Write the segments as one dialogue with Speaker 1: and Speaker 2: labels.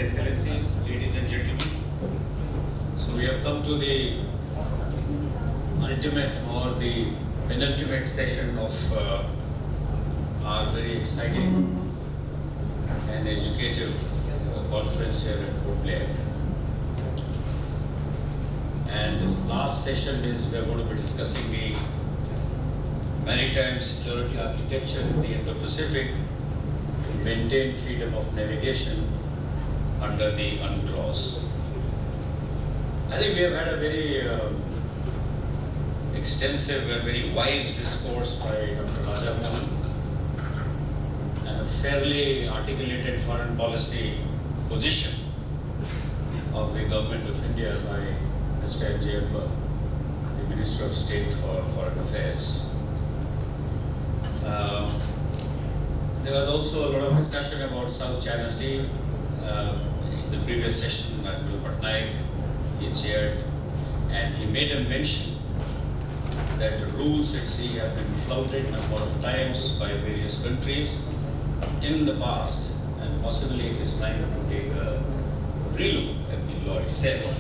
Speaker 1: Excellencies, ladies and gentlemen. So we have come to the ultimate or the penultimate session of our very exciting and educative conference here at Port Blair. And this last session is we are going to be discussing the maritime security architecture in the Indo-Pacific to maintain freedom of navigation under the UNCLOS. I think we have had a very extensive and very wise discourse by Dr. Raja Mohan and a fairly articulated foreign policy position of the Government of India by Mr. M.J. Akbar, the Minister of State for Foreign Affairs. There was also a lot of discussion about South China Sea. In the previous session, Admiral Patnaik, he chaired, and he made a mention that the rules at sea have been flouted a number of times by various countries in the past, and possibly it is time to take a relook at the law itself.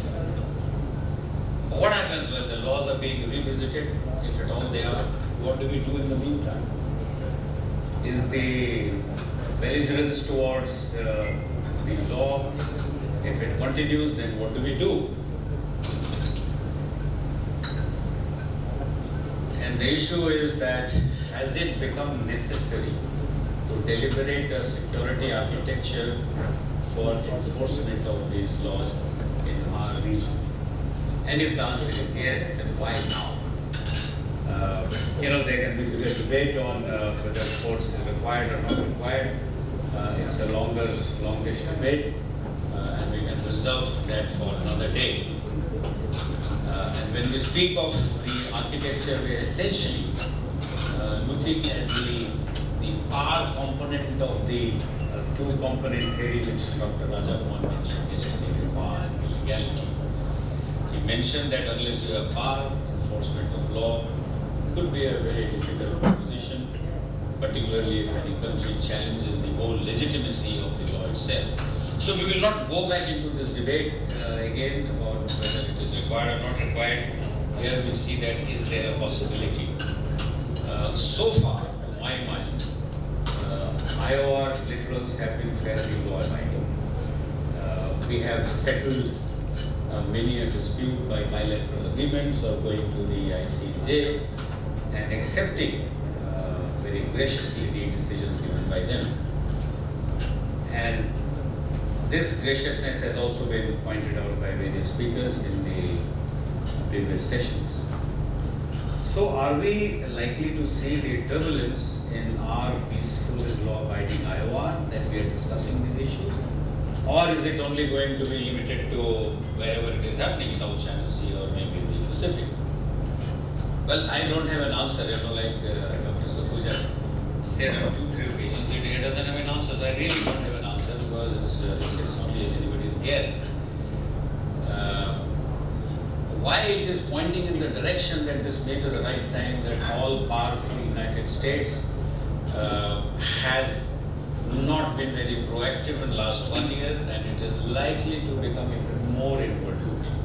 Speaker 1: What happens when the laws are being revisited, if at all they are? What do we do in the meantime? Is the belligerence towards the law, if it continues, then what do we do? And the issue is that has it become necessary to deliberate a security architecture for enforcement of these laws in our region? And if the answer is yes, then why now? There can be a debate on whether force is required or not required. It's a longish debate, and we can reserve that for another day. And when we speak of the architecture, we are essentially looking at the power component of the two-component theory which Dr. Raja Mohan mentioned, basically the power and the legality. He mentioned that unless you have power, enforcement of law could be a very difficult proposition, particularly if any country challenges the whole legitimacy of the law itself. So we will not go back into this debate again about whether it is required or not required. Here we see that is there a possibility. So far, to my mind, IOR literals have been fairly law-abiding. We have settled many a dispute by bilateral agreements or going to the ICJ and accepting very graciously the decisions given by them. And this graciousness has also been pointed out by various speakers in the previous sessions. So are we likely to see the turbulence in our peaceful and law-abiding IOR that we are discussing these issues? Or is it only going to be limited to wherever it is happening, South China Sea or maybe the Pacific? Well, I don't have an answer, like Dr. Sakhuja said on 2-3 occasions that he doesn't have an answer. I really don't have an answer because it's only anybody's guess. Why it is pointing in the direction that this may be the right time, that all powerful United States has not been very proactive in the last 1 year, and it is likely to become even more inward-looking.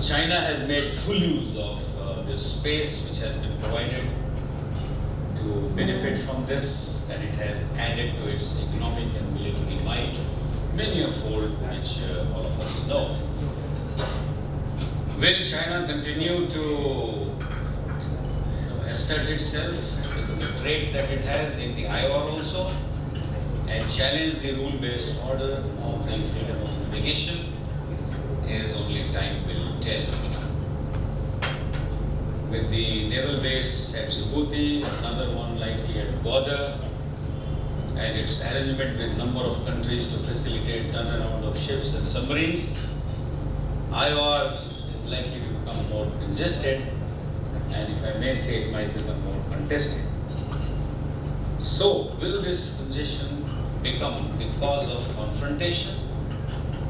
Speaker 1: China has made full use of this space which has been provided to benefit from this, and it has added to its economic and military might many a fold, which all of us know. Will China continue to assert itself with the trait that it has in the IOR also and challenge the rule-based order of the freedom of navigation? Is only time will tell. With the naval base at Djibouti, another one likely at border, and its arrangement with number of countries to facilitate turnaround of ships and submarines, IOR is likely to become more congested, and if I may say, it might become more contested. So, will this congestion become the cause of confrontation,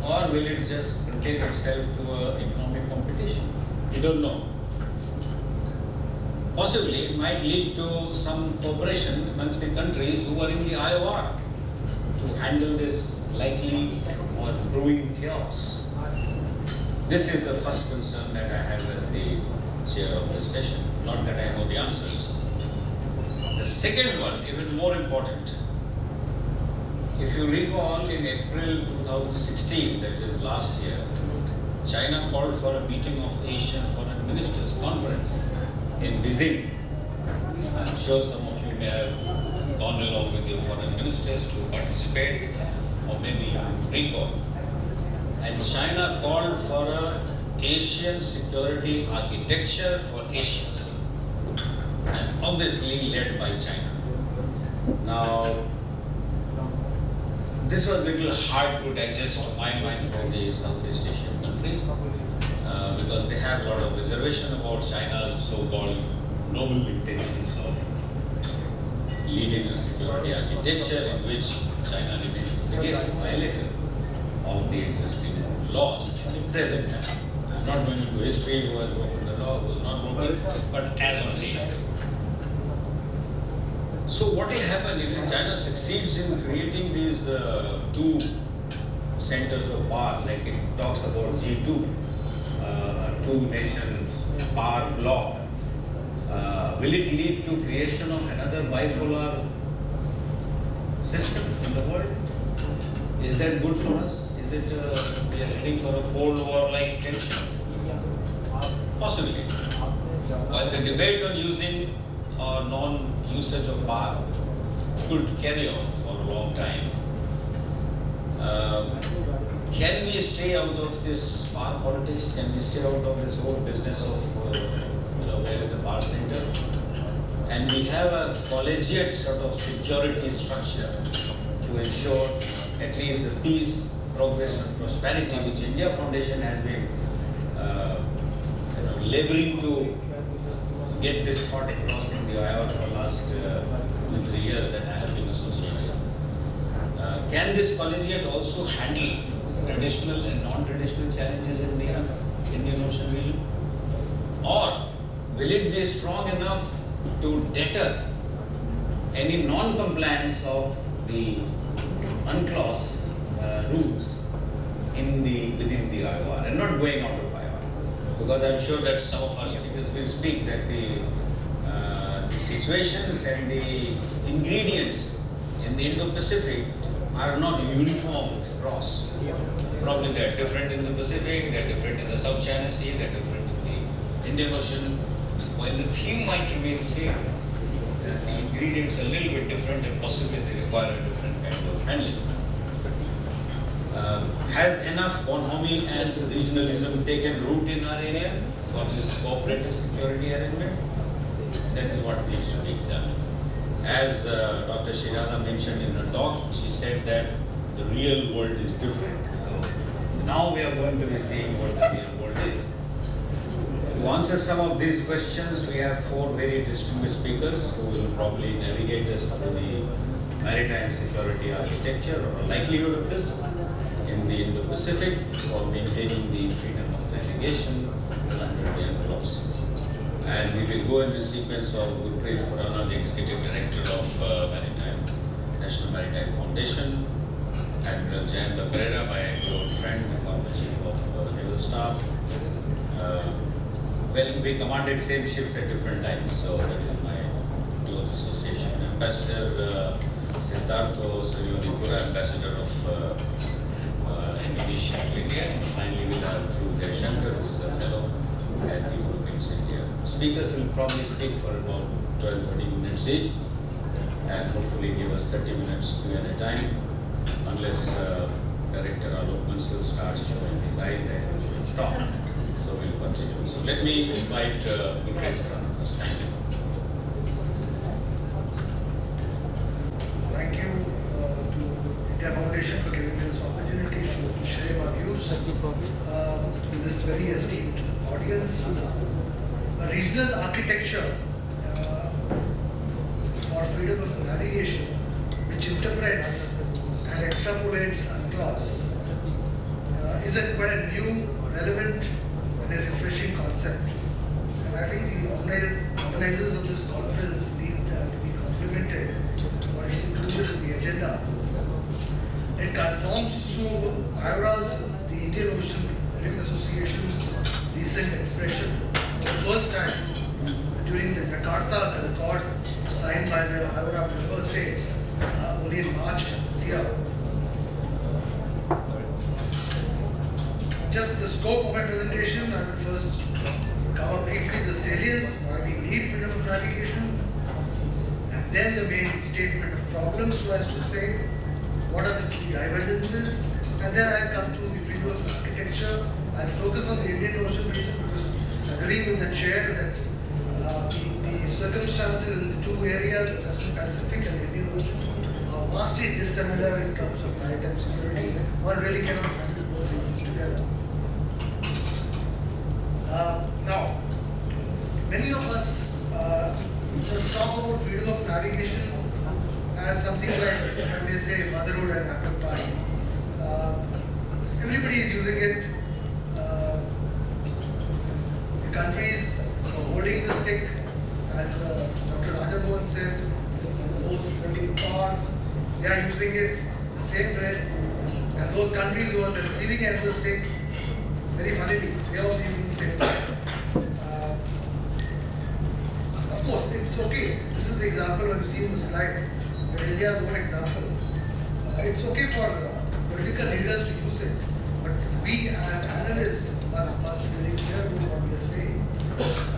Speaker 1: or will it just contain itself to economic competition? We don't know. Possibly, it might lead to some cooperation amongst the countries who are in the IOR. to handle this likely or brewing chaos? This is the first concern that I have as the chair of this session, not that I know the answers. The second one, even more important, if you recall in April 2016, that is last year, China called for a meeting of Asian Foreign Ministers Conference in Beijing. I'm sure some of you may have gone along with your foreign ministers to participate, or maybe you recall. And China called for an Asian security architecture for Asians, and obviously led by China. Now, this was a little hard to digest to my mind for the Southeast Asian countries because they have a lot of reservation about China's so-called noble intentions of leading a security architecture in which China remains the biggest violator of the existing laws at the present time. I'm not going into history, who has broken the law, who has not broken, but as on date. So what will happen if China succeeds in creating these two centers of power, like it talks about G2, two nations power bloc? Will it lead to creation of another bipolar system in the world? Is that good for us? Is it we are heading for a Cold War-like tension? Possibly. While the debate on using or non-usage of power could carry on for a long time, can we stay out of this power politics? Can we stay out of this whole business of where is the power center? And we have a collegiate sort of security structure to ensure at least the peace, progress and prosperity which India Foundation has been laboring to get this thought across in the IR for the last 2-3 years that I have been associated. Can this collegiate also handle traditional and non-traditional challenges in the Indian Ocean region? Or will it be strong enough to deter any non-compliance of the UNCLOS rules within the IOR and not going out of IOR? Because I'm sure that some of our speakers will speak that the situations and the ingredients in the Indo-Pacific are not uniform across. Probably they're different in the Pacific, they're different in the South China Sea, they're different in the Indian Ocean. While the theme might remain same, the ingredients are a little bit different and possibly they require a different kind of handling. Has enough bonhomie and regionalism taken root in our area for this cooperative security arrangement? That is what needs to be examined. As Dr. Shirana mentioned in her talk, she said that the real world is different. So now we are going to be seeing what the real world is. To answer some of these questions, we have 4 very distinguished speakers who will probably navigate us through the maritime security architecture or a likelihood of this in the Indo-Pacific for maintaining the freedom of navigation under the UNCLOS. And we will go in the sequence of Gurpreet Khurana, the Executive Director of National Maritime Foundation, Admiral Jayanta Pereira, my good old friend, the former Chief of Naval Staff. Well, we commanded same ships at different times, so that is my close association. Ambassador Siddhartho Suryanipura, Ambassador of Indonesia to India, and finally we'll have Dhruv Jaishankar, who is a fellow at the Europeans India. Speakers will probably speak for about 12-13 minutes each, and hopefully give us 30 minutes Q&A time, unless Director Alok Bansal starts showing his eyes that he should stop. So we'll continue. So let me invite Gurpreet Khurana first. Thank you.
Speaker 2: Thank you to India Foundation for giving me this opportunity to share my views with this very esteemed audience. A regional architecture for freedom of navigation, which interprets and extrapolates UNCLOS, is quite a new, relevant, and a refreshing concept. And I think the organizers of this conference need to be complimented for its inclusion in the agenda. conforms to IORA's, the Indian Ocean Rim Association's recent expression for the first time during the Jakarta Accord signed by the IORA member states only in March this year. Just the scope of my presentation, I will first cover briefly the salience, why we need freedom of navigation, and then the main statement of problems, so as to say, what are the divergences, and then I come to the freedom of architecture. I'll focus on the Indian Ocean region because I agree with the chair that the circumstances in the two areas, the Western Pacific and the Indian Ocean, are vastly dissimilar in terms of maritime security. One really cannot handle both regions together. Now, many of us talk about freedom of navigation as something like, when they say, motherhood and apple pie. Everybody is using it. The countries are holding the stick, as Dr. Rajamohan said, those holding power, they are using it the same way. And those countries who are the receiving end of the stick, very funnily, they are also using the same thing. Of course, it's okay. This is the example you see in the slide. India is one example. It's okay for political leaders to use it, but we as analysts must be very clear with what we are saying.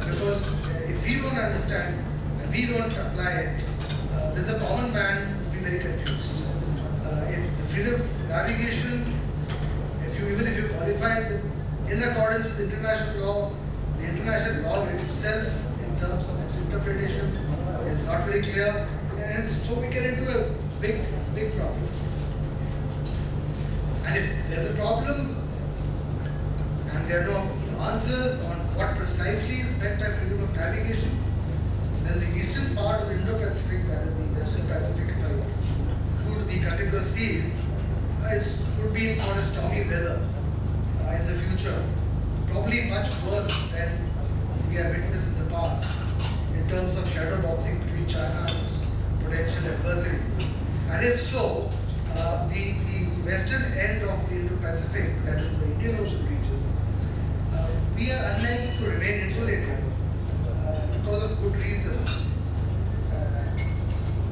Speaker 2: Because if we don't understand and we don't apply it, then the common man will be very confused. If the freedom of navigation, even if you qualify it in accordance with international law, the international law itself in terms of its interpretation is not very clear, and so we get into a big problem. And if there is a problem and there are no answers on what precisely is meant by freedom of navigation, then the eastern part of the Indo-Pacific, that is the Western Pacific, if I include the contiguous seas, would be in for a stormy weather in the future. Probably much worse than we have witnessed in the past in terms of shadow boxing between China and its potential adversaries. And if so, the western end of the Indo-Pacific, that is the Indian Ocean region, we are unlikely to remain insulated because of good reasons.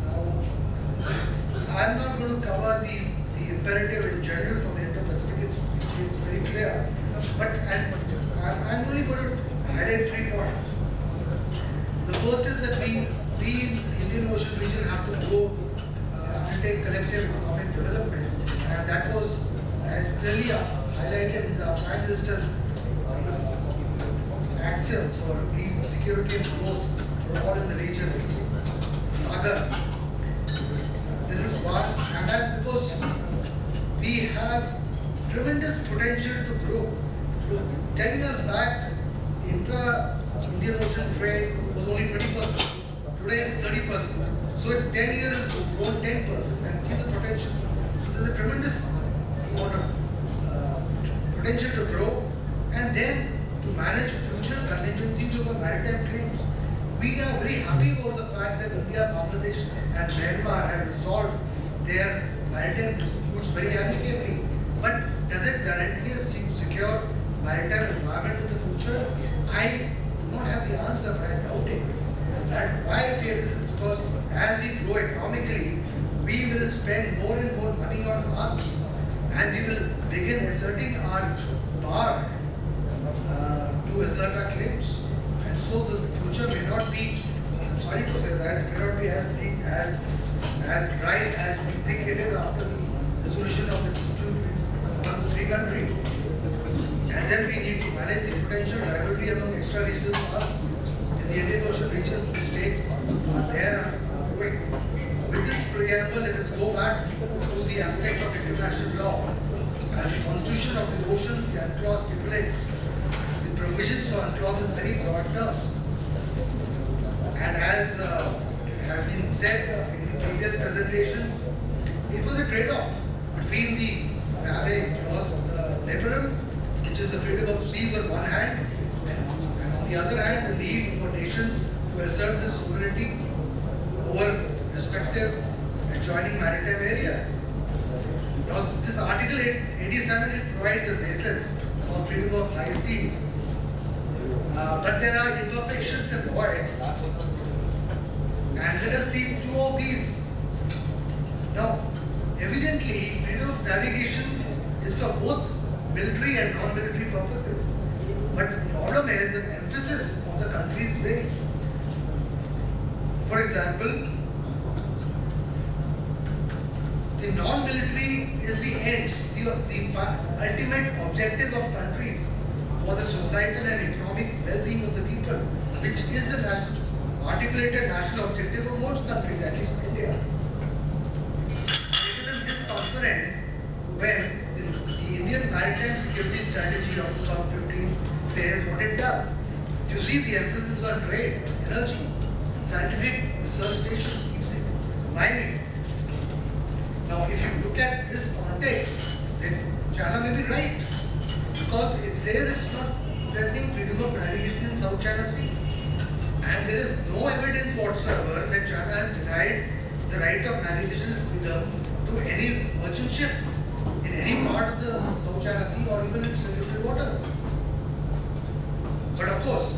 Speaker 2: Now, I'm not going to cover the imperative in general for the Indo-Pacific, it's very clear. But I'm only going to highlight 3 points. The first is that we in the Indian Ocean region have to go undertake collective economic development, and that was as clearly highlighted in the Prime Minister's axioms for green security and growth for all in the region. Sagar. This is one, and that's because we have tremendous potential to grow. 10 years back, intra-Indian Ocean trade was only 20%. Today it's 30%. So in 10 years it's grown 10%, and see the potential. So there's a tremendous amount of potential to grow, and then to manage future contingencies of our maritime claims. We are very happy about the fact that India, Bangladesh and Myanmar have resolved their maritime disputes very amicably. But does it guarantee a secure maritime environment in the future? I do not have the answer, but I doubt it. And why I say this is because as we grow economically, we will spend more and more money on arms, and we will begin asserting our power to assert our claims. And so the future may not be, I'm sorry to say that, it may not be as bright as we think it is after the resolution of the dispute among the 3 countries. And then we need to manage the potential rivalry among extra-regional parts in the Indian Ocean region, whose stakes are there and are growing. With this preamble, let us go back to the aspect of international law. As the Constitution of the Oceans, the UNCLOS stipulates the provisions for UNCLOS in very broad terms. And as has been said in the previous presentations, it was a trade-off between the ave clause liberum, which is the freedom of seas on one hand, and on the other hand, the need for nations to assert this sovereignty over respective adjoining maritime areas. Now, this Article 87, it provides a basis for freedom of high seas. But there are imperfections and voids. And let us see two of these. Now, evidently, freedom of navigation is for both military and non-military purposes. But the problem is the emphasis of the countries vary. For example, the non-military is the ends, the ultimate objective of countries for the societal and economic well-being of the people, which is the articulated national objective of most countries, at least India. It is in this conference when the Indian Maritime Security Strategy of 2015 says what it does. If you see the emphasis on trade, energy, scientific research stations, keeps it, mining. Now, if you look at this context, then China may be right, because it says it's not threatening freedom of navigation in South China Sea. And there is no evidence whatsoever that China has denied the right of navigational freedom to any merchant ship in any part of the South China Sea or even its territorial waters. But of course,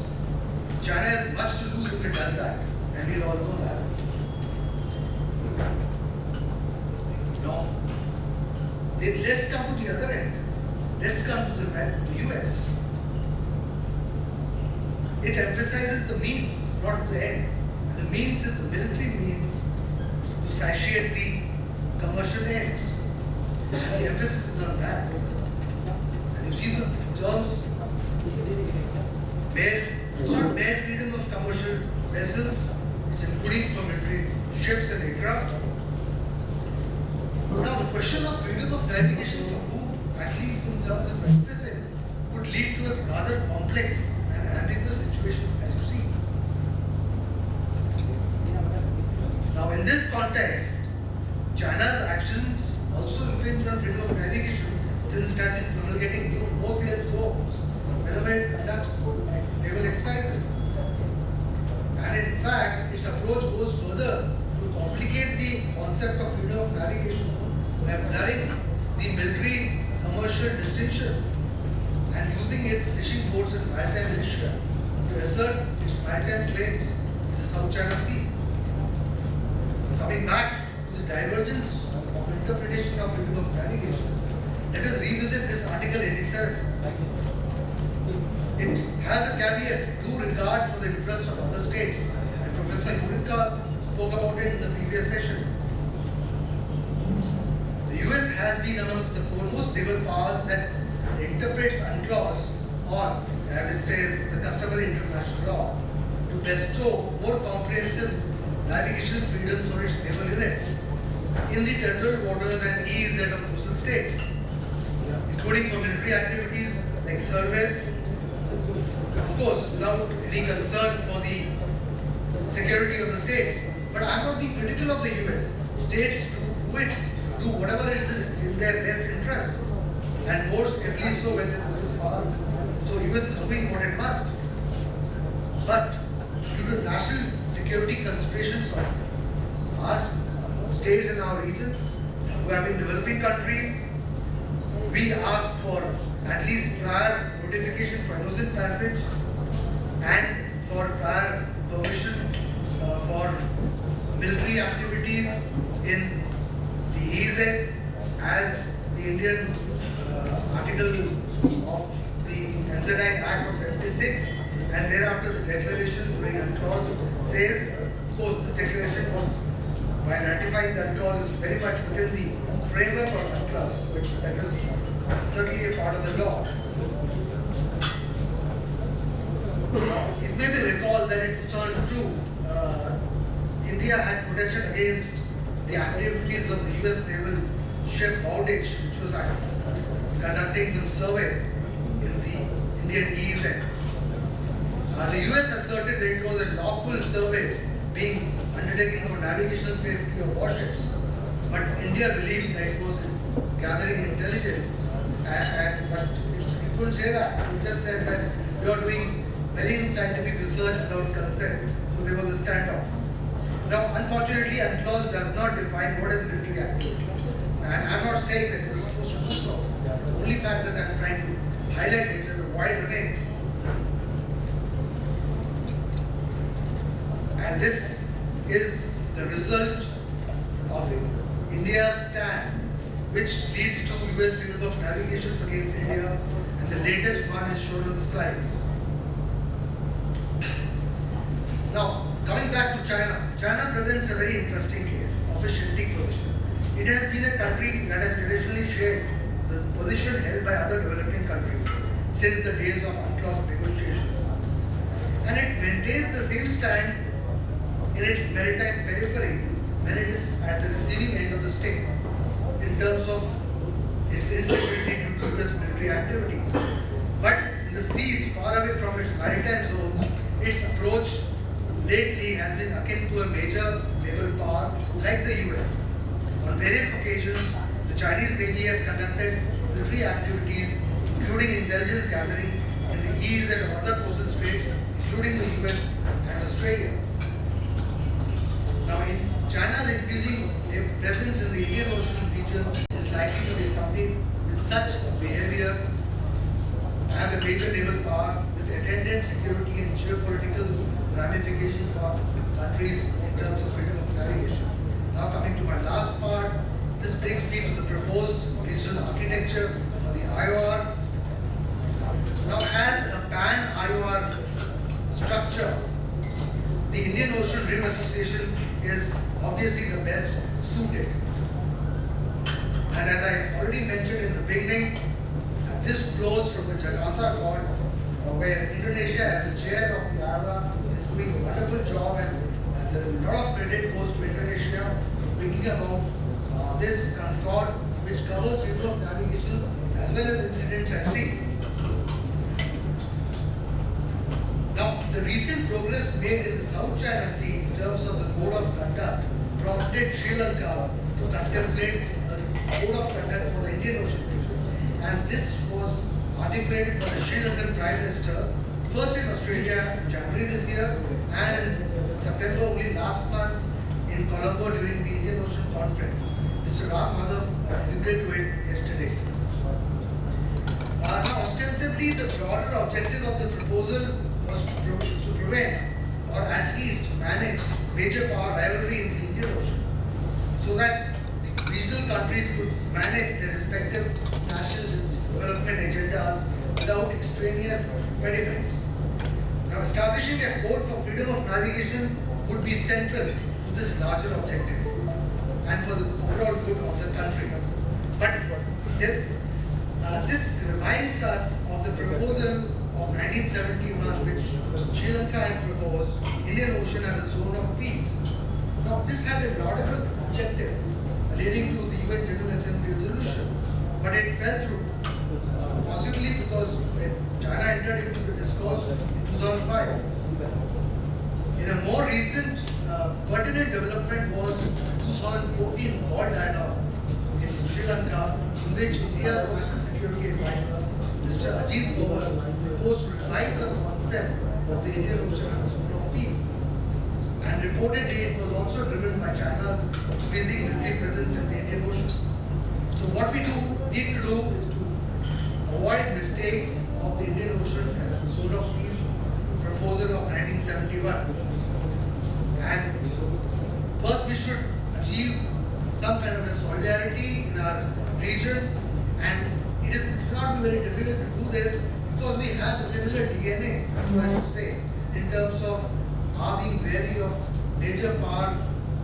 Speaker 2: China has much to lose if it does that, and we all know that. Now, let's come to the other end. Let's come to the US. It emphasizes the means, not the end. And the means is the military means to satiate the commercial ends. And the emphasis is on that. And you see the terms, it's not bare freedom of commercial vessels, it's including for military ships and aircraft. Now the question of freedom of navigation for whom, at least in terms of emphasis, could lead to a rather complex and ambiguous situation, as you see. Now in this context, China's actions also impinge on freedom of navigation, since it has been promulgating new no-sail zones whenever it conducts naval exercises. And in fact, its approach goes further to complicate the concept of freedom of navigation by blurring the military commercial distinction and using its fishing boats and maritime militia to assert its maritime claims in the South China Sea. Coming back to the divergence of interpretation of freedom of navigation, let us revisit this Article 87. It has a caveat, due regard for the interests of other states, and Professor Yurika spoke about it in the previous session. The US has been amongst the foremost naval powers that interprets UNCLOS, or as it says, the customary international law, to bestow more comprehensive navigational freedoms for its naval units in the territorial waters and EEZ of coastal states, including for military activities like surveys, of course, without any concern for the security of the states. But I am not being critical of the US. States do whatever is in their best interest, and more heavily so when they possess power. So US is doing what it must. But due to national security considerations of our states and our regions, who have been developing countries, we ask for at least prior notification for innocent passage and for prior permission for military activities in the EEZ as the Indian article of the NZI Act of 76, and thereafter the declaration during UNCLOS says, of course this declaration was, by ratifying the UNCLOS, is very much within the framework of UNCLOS, which that is certainly a part of the law. It may be recalled that in 2002, India had protested against the activities of the US naval ship Bowditch, which was conducting some survey in the Indian EEZ. The US asserted that it was a lawful survey being undertaken for navigational safety of warships, but India believed that it was gathering intelligence, but it couldn't say that. So it just said that we are doing very scientific research without consent, so there was a standoff. Now, unfortunately, UNCLOS does not define what is military activity, and I'm not saying that it was supposed to do so. fact that I'm trying to highlight is that the void remains. And this is the result of India's stand, which leads to US freedom of navigation against India, and the latest one is shown on the slide. Now, coming back to China, China presents a very interesting case of a shifting position. It has been a country that has traditionally shared the position held by other developing countries since the days of UNCLOS negotiations. And it maintains the same stand in its maritime periphery when it is at the receiving end of the stick in terms of its insecurity due to US military activities. But in the seas far away from its maritime zones, its approach lately has been akin to a major naval power like the US. On various occasions, the Chinese Navy has conducted military activities, including intelligence gathering in the east and other coastal states, including the US and Australia. Now, China's increasing presence in the Indian Ocean region is likely to be accompanied with such behavior as a major naval power with attendant security and geopolitical ramifications for countries in terms of freedom of navigation. Now coming to my last part, this brings me to the proposed regional architecture for the IOR. Now as a pan-IOR structure, the Indian Ocean Rim Association is obviously the best suited. And as I already mentioned in the beginning, this flows from the Jakarta Accord, where Indonesia, as the chair of the IOR, is doing a wonderful job, and a lot of credit goes to Indonesia for bringing about this Concord, which covers freedom of navigation as well as incidents at sea. Now, the recent progress made in the South China Sea in terms of the code of conduct prompted Sri Lanka to contemplate a code of conduct for the Indian Ocean region. And this was articulated by the Sri Lankan Prime Minister, first in Australia in January this year, and in September only last month in Colombo during the Indian Ocean Conference. Mr. Ram Madhav alluded to it yesterday. Now, ostensibly, the broader objective of the proposal was to prevent or at least manage major power rivalry in the Indian Ocean, so that the regional countries could manage their respective national development agendas without extraneous impediments. Now, establishing a code for freedom of navigation would be central to this larger objective and for the overall good of the countries. But this reminds us of the proposal of 1971, which Sri Lanka had proposed Indian Ocean as a zone of peace. Now, this had a laudable objective leading to the UN General Assembly resolution, but it fell through, possibly because China entered into the discourse in 2005. In a more recent pertinent development was 2014 World Dialogue in Sri Lanka, in which India's National Security Advisor, Mr. Ajit Doval, proposed to revive the concept of the Indian Ocean as a zone of peace. And reportedly, it was also driven by China's increasing military presence in the Indian Ocean. So what we need to do is to avoid mistakes of the Indian Ocean as a zone of peace proposal of 1971. And first we should achieve some kind of a solidarity in our regions, and it is not very difficult to do this because we have a similar DNA, so I should say, in terms of our being wary of major power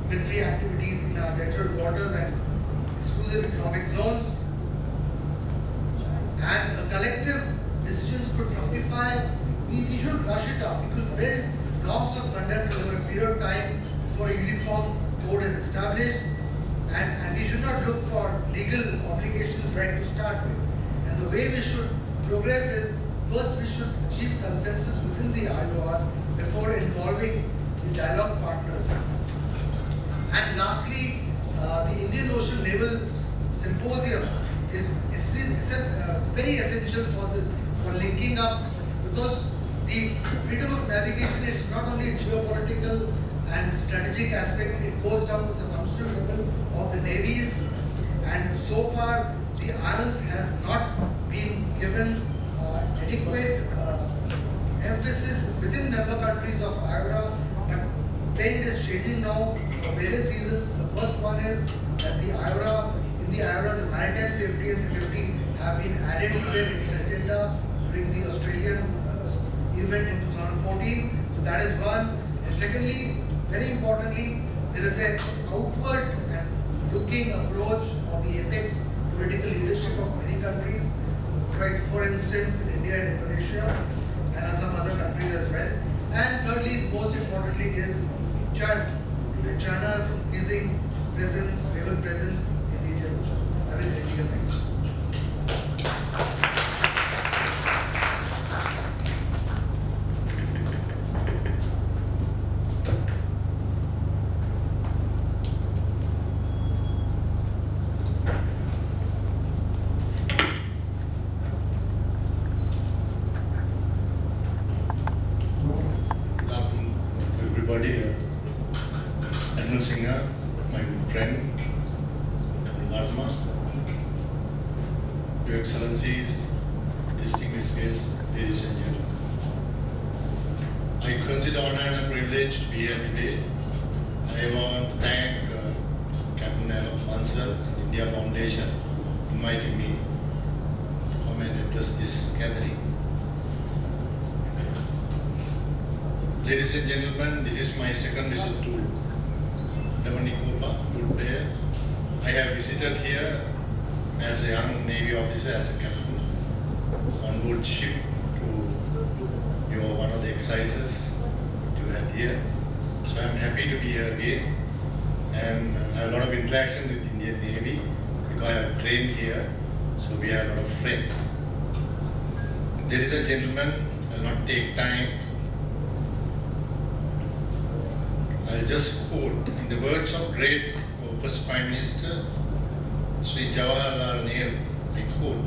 Speaker 2: military activities in our territorial waters and exclusive economic zones. And a collective decisions could fructify. We shouldn't rush it up. We could build norms of conduct over a period of time before a uniform code is established. And we should not look for legal obligations right to start with. And the way we should progress is, first we should achieve consensus within the IOR before involving the dialogue partners. And lastly, the Indian Ocean Naval Symposium is very essential for linking up, because the freedom of navigation is not only a geopolitical and strategic aspect, it goes down to the functional level of the navies, and so far the islands has not been given adequate emphasis within member countries of IORA, but trend is changing now for various reasons. The first one is that in the IORA, the maritime safety and security have been added to its agenda during the Australian event in 2014. So that is one. And secondly, very importantly, there is an outward and looking approach of the apex political leadership of many countries, like for instance in India and Indonesia and some other countries as well. And thirdly, most importantly, is China's increasing presence, naval presence in the Indian Ocean. I will repeat it.
Speaker 3: Admiral Singha, my good friend, Admiral Varma, Your Excellencies, distinguished guests, ladies and gentlemen. I consider honor and a privilege to be here today. And I want to thank Captain Alok Bansal and India Foundation inviting me to come and address this gathering. Ladies and gentlemen, this is my second visit to Nicobar, Good Bay. I have visited here as a young Navy officer, as a captain, on board ship to one of the exercises you had here. So I'm happy to be here again, and I have a lot of interaction with Indian Navy because I have trained here, so we have a lot of friends. Ladies and gentlemen, I will not take time. I'll just quote in the words of great first Prime Minister Sri Jawaharlal Nehru. I quote,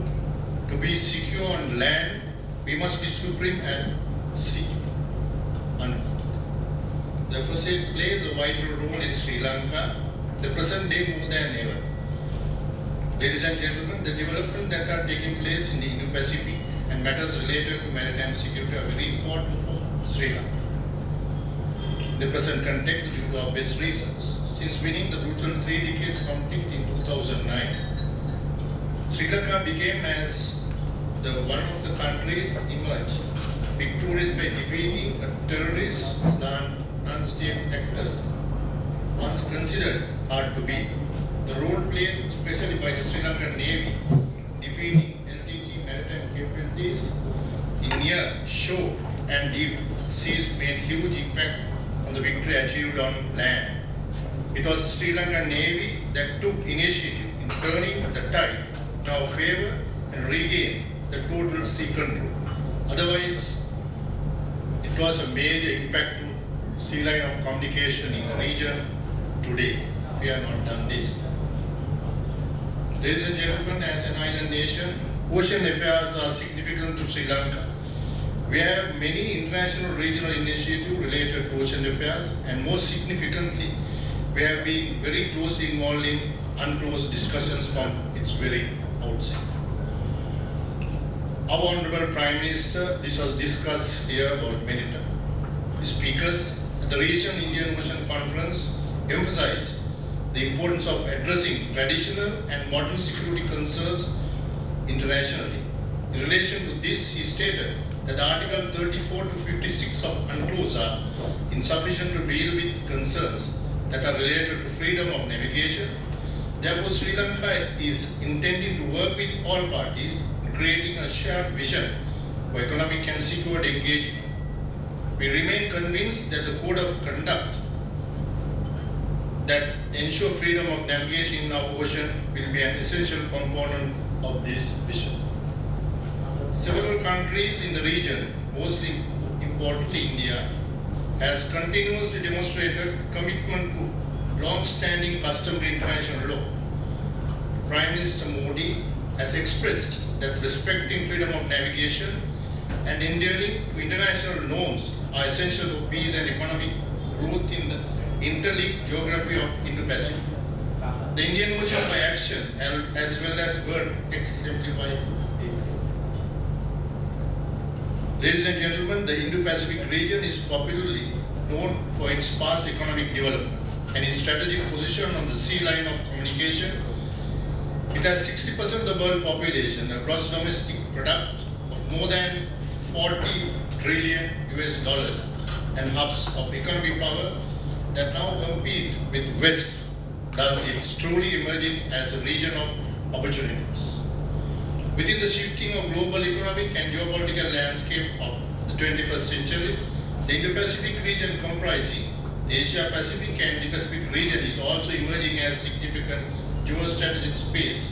Speaker 3: "To be secure on land, we must be supreme at sea." And the foresight plays a vital role in Sri Lanka, the present day more than ever. Ladies and gentlemen, the developments that are taking place in the Indo-Pacific and matters related to maritime security are very important for Sri Lanka. In the present context, due to obvious reasons, since winning the brutal 3 decades conflict in 2009, Sri Lanka became as the one of the countries emerged victorious by defeating terrorists and non-state actors once considered hard to beat. The role played especially by the Sri Lankan Navy in defeating LTT maritime capabilities in near shore and deep seas made huge impact on the victory achieved on land. It was Sri Lankan Navy that took initiative in turning the tide in our favor and regain the total sea control. Otherwise, it was a major impact to sea line of communication in the region today. We have not done this. Ladies and gentlemen, as an island nation, ocean affairs are significant to Sri Lanka. We have many international regional initiatives related to ocean affairs, and most significantly, we have been very closely involved in UNCLOS discussions from its very outset. Our Honorable Prime Minister, this was discussed here about many times. Speakers at the recent Indian Ocean Conference emphasized the importance of addressing traditional and modern security concerns internationally. In relation to this, he stated that Article 34 to 56 of UNCLOS are insufficient to deal with concerns that are related to freedom of navigation. Therefore, Sri Lanka is intending to work with all parties in creating a shared vision for economic and secured engagement. We remain convinced that the code of conduct that ensure freedom of navigation in our ocean will be an essential component of this vision. Several countries in the region, mostly importantly India, has continuously demonstrated commitment to long-standing customary international law. Prime Minister Modi has expressed that respecting freedom of navigation and adhering to international norms are essential for peace and economic growth in the interlinked geography of Indo-Pacific. The Indian Ocean by action as well as word exemplify it. Ladies and gentlemen, the Indo-Pacific region is popularly known for its fast economic development and its strategic position on the sea line of communication. It has 60% of the world population, a gross domestic product of more than 40 trillion US dollars, and hubs of economic power that now compete with West. Thus, it's truly emerging as a region of opportunities. Within the shifting of global economic and geopolitical landscape of the 21st century, the Indo-Pacific region comprising the Asia-Pacific and the Pacific region is also emerging as significant geostrategic space,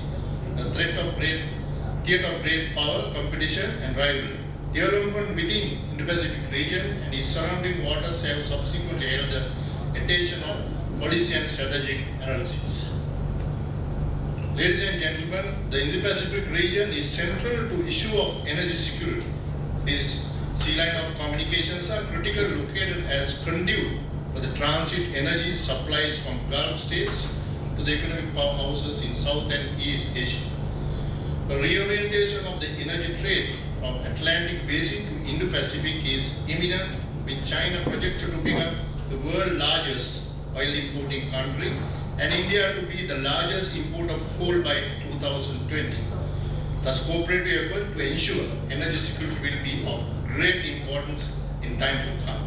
Speaker 3: a theater of great power, competition and rivalry. Development within Indo-Pacific region and its surrounding waters have subsequently held the attention of policy and strategic analysis. Ladies and gentlemen, the Indo-Pacific region is central to issue of energy security. This sea line of communications are critically located as conduit for the transit energy supplies from Gulf states to the economic powerhouses in South and East Asia. The reorientation of the energy trade from Atlantic Basin to Indo-Pacific is imminent, with China projected to become the world's largest oil importing country and India to be the largest importer of coal by 2020. Thus, cooperative effort to ensure energy security will be of great importance in time to come.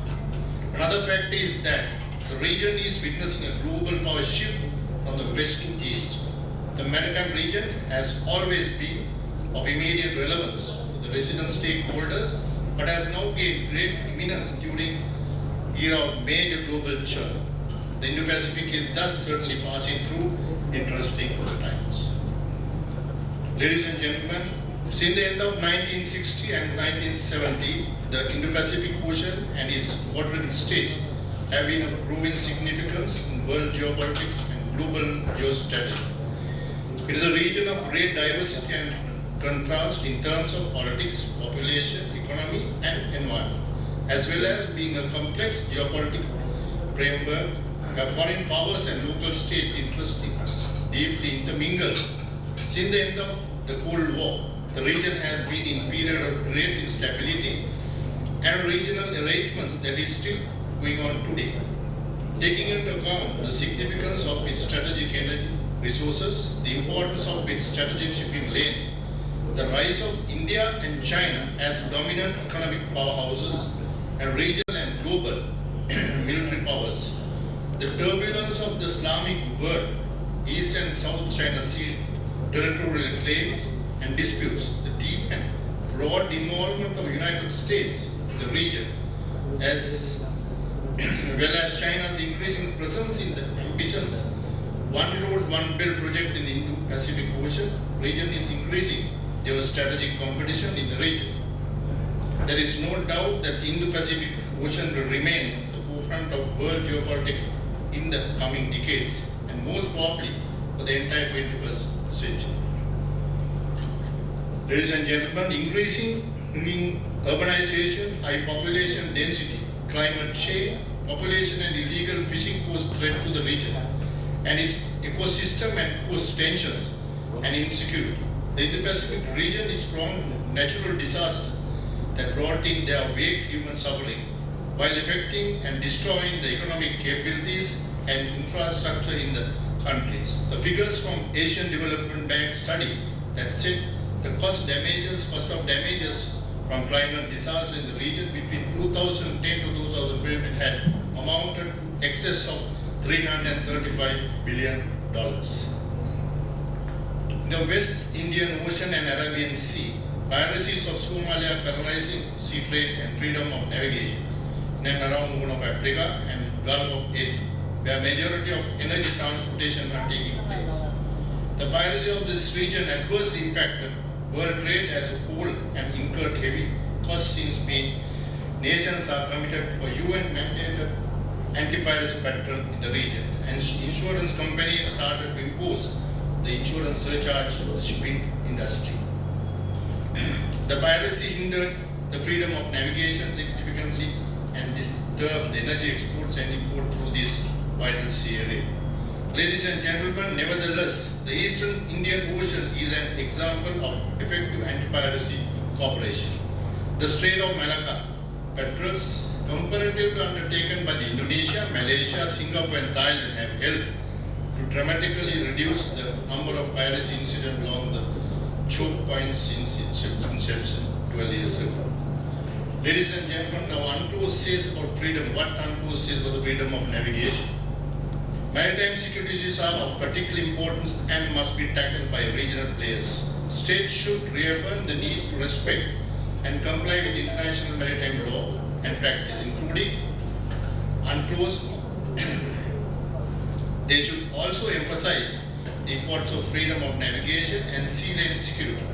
Speaker 3: Another fact is that the region is witnessing a global power shift from the west to east. The maritime region has always been of immediate relevance to the resident stakeholders, but has now gained great eminence during era of major global churn. The Indo-Pacific is thus certainly passing through interesting times. Ladies and gentlemen, since the end of 1960 and 1970, the Indo-Pacific Ocean and its bordering states have been of growing significance in world geopolitics and global geostrategy. It is a region of great diversity and contrast in terms of politics, population, economy, and environment, as well as being a complex geopolitical framework where foreign powers and local state interests deeply intermingled. Since the end of the Cold War, the region has been in period of great instability and regional arrangements that is still going on today. Taking into account the significance of its strategic energy resources, the importance of its strategic shipping lanes, the rise of India and China as dominant economic powerhouses and regional and global military powers, the turbulence of the Islamic world, East and South China Sea territorial claims and disputes, the deep and broad involvement of the United States in the region, as well as China's increasing presence in the ambitious One Road, One Belt project in the Indo-Pacific Ocean region is increasing geostrategic competition in the region. There is no doubt that the Indo-Pacific Ocean will remain at the forefront of world geopolitics in the coming decades, and most probably for the entire 21st century. Ladies and gentlemen, increasing urbanization, high population density, climate change, population and illegal fishing pose threat to the region and its ecosystem and coast tensions and insecurity. The Indo-Pacific region is prone to natural disaster that brought in their wake human suffering while affecting and destroying the economic capabilities and infrastructure in the countries. The figures from Asian Development Bank study that said the cost of damages from climate disaster in the region between 2010 to 2020 had amounted to excess of $335 billion. In the West Indian Ocean and Arabian Sea, piracies of Somalia paralyzing sea trade and freedom of navigation in and around Horn of Africa and Gulf of Aden, where majority of energy transportation are taking place. The piracy of this region adversely impacted world trade as a whole and incurred heavy costs since nations are committed for UN-mandated anti-piracy patrol in the region, and insurance companies started to impose the insurance surcharge to the shipping industry. The piracy hindered the freedom of navigation significantly and disturbed the energy exports and import through this vital sea area. Ladies and gentlemen, nevertheless, the Eastern Indian Ocean is an example of effective anti-piracy cooperation. the Strait of Malacca patrols comparatively undertaken by the Indonesia, Malaysia, Singapore and Thailand have helped to dramatically reduce the number of piracy incidents along the choke points since its inception 12 years ago. Ladies and gentlemen, now UNCLOS says about freedom, what UNCLOS says about the freedom of navigation. Maritime security issues are of particular importance and must be tackled by regional players. States should reaffirm the need to respect and comply with international maritime law and practice, including UNCLOS. They should also emphasize the importance of freedom of navigation and sea lane security.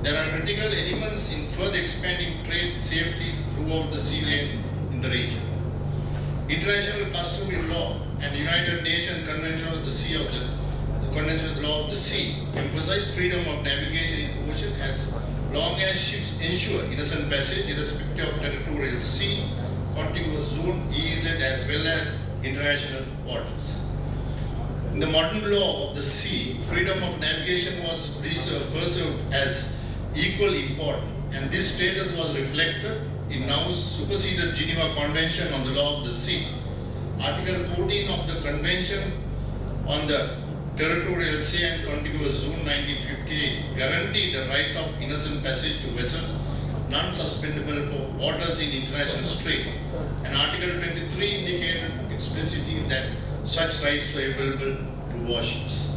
Speaker 3: There are critical elements in further expanding trade safely throughout the sea lane in the region. International customary law and United Nations Convention of the Sea of the Convention of the Law of the Sea emphasize freedom of navigation in the ocean as long as ships ensure innocent passage irrespective of territorial sea, contiguous zone, EEZ as well as international waters. In the modern law of the sea, freedom of navigation was perceived as equally important, and this status was reflected in now superseded Geneva Convention on the Law of the Sea. Article 14 of the Convention on the Territorial Sea and Contiguous Zone 1958 guaranteed the right of innocent passage to vessels non-suspendable for waters in international straits, and Article 23 indicated explicitly that such rights were available to warships.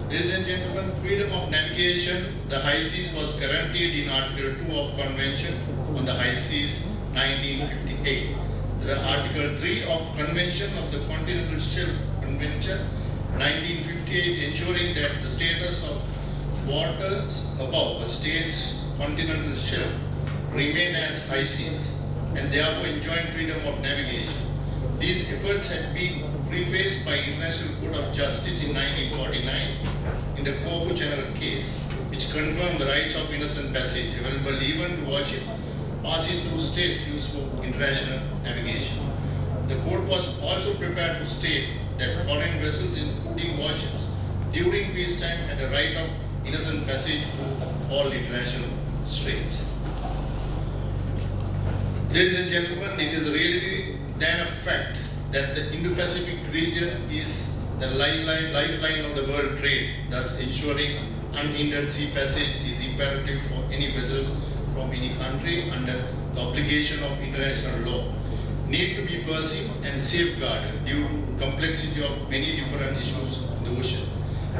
Speaker 3: Ladies and gentlemen, freedom of navigation, the high seas was guaranteed in Article 2 of Convention on the High Seas 1958. The Article 3 of Convention of the Continental Shelf Convention 1958 ensuring that the status of waters above a state's continental shelf remain as high seas and therefore enjoying freedom of navigation. These efforts had been prefaced by International Court of Justice in 1949 in the Corfu General case, which confirmed the rights of innocent passage available even to warships passing through states used for international navigation. The court was also prepared to state that foreign vessels, including warships, during peacetime had a right of innocent passage to all international straits. Ladies and gentlemen, it is really then a fact that the Indo-Pacific region is the lifeline of the world trade, thus ensuring unhindered sea passage is imperative for any vessels from any country under the obligation of international law need to be perceived and safeguarded due to complexity of many different issues in the ocean.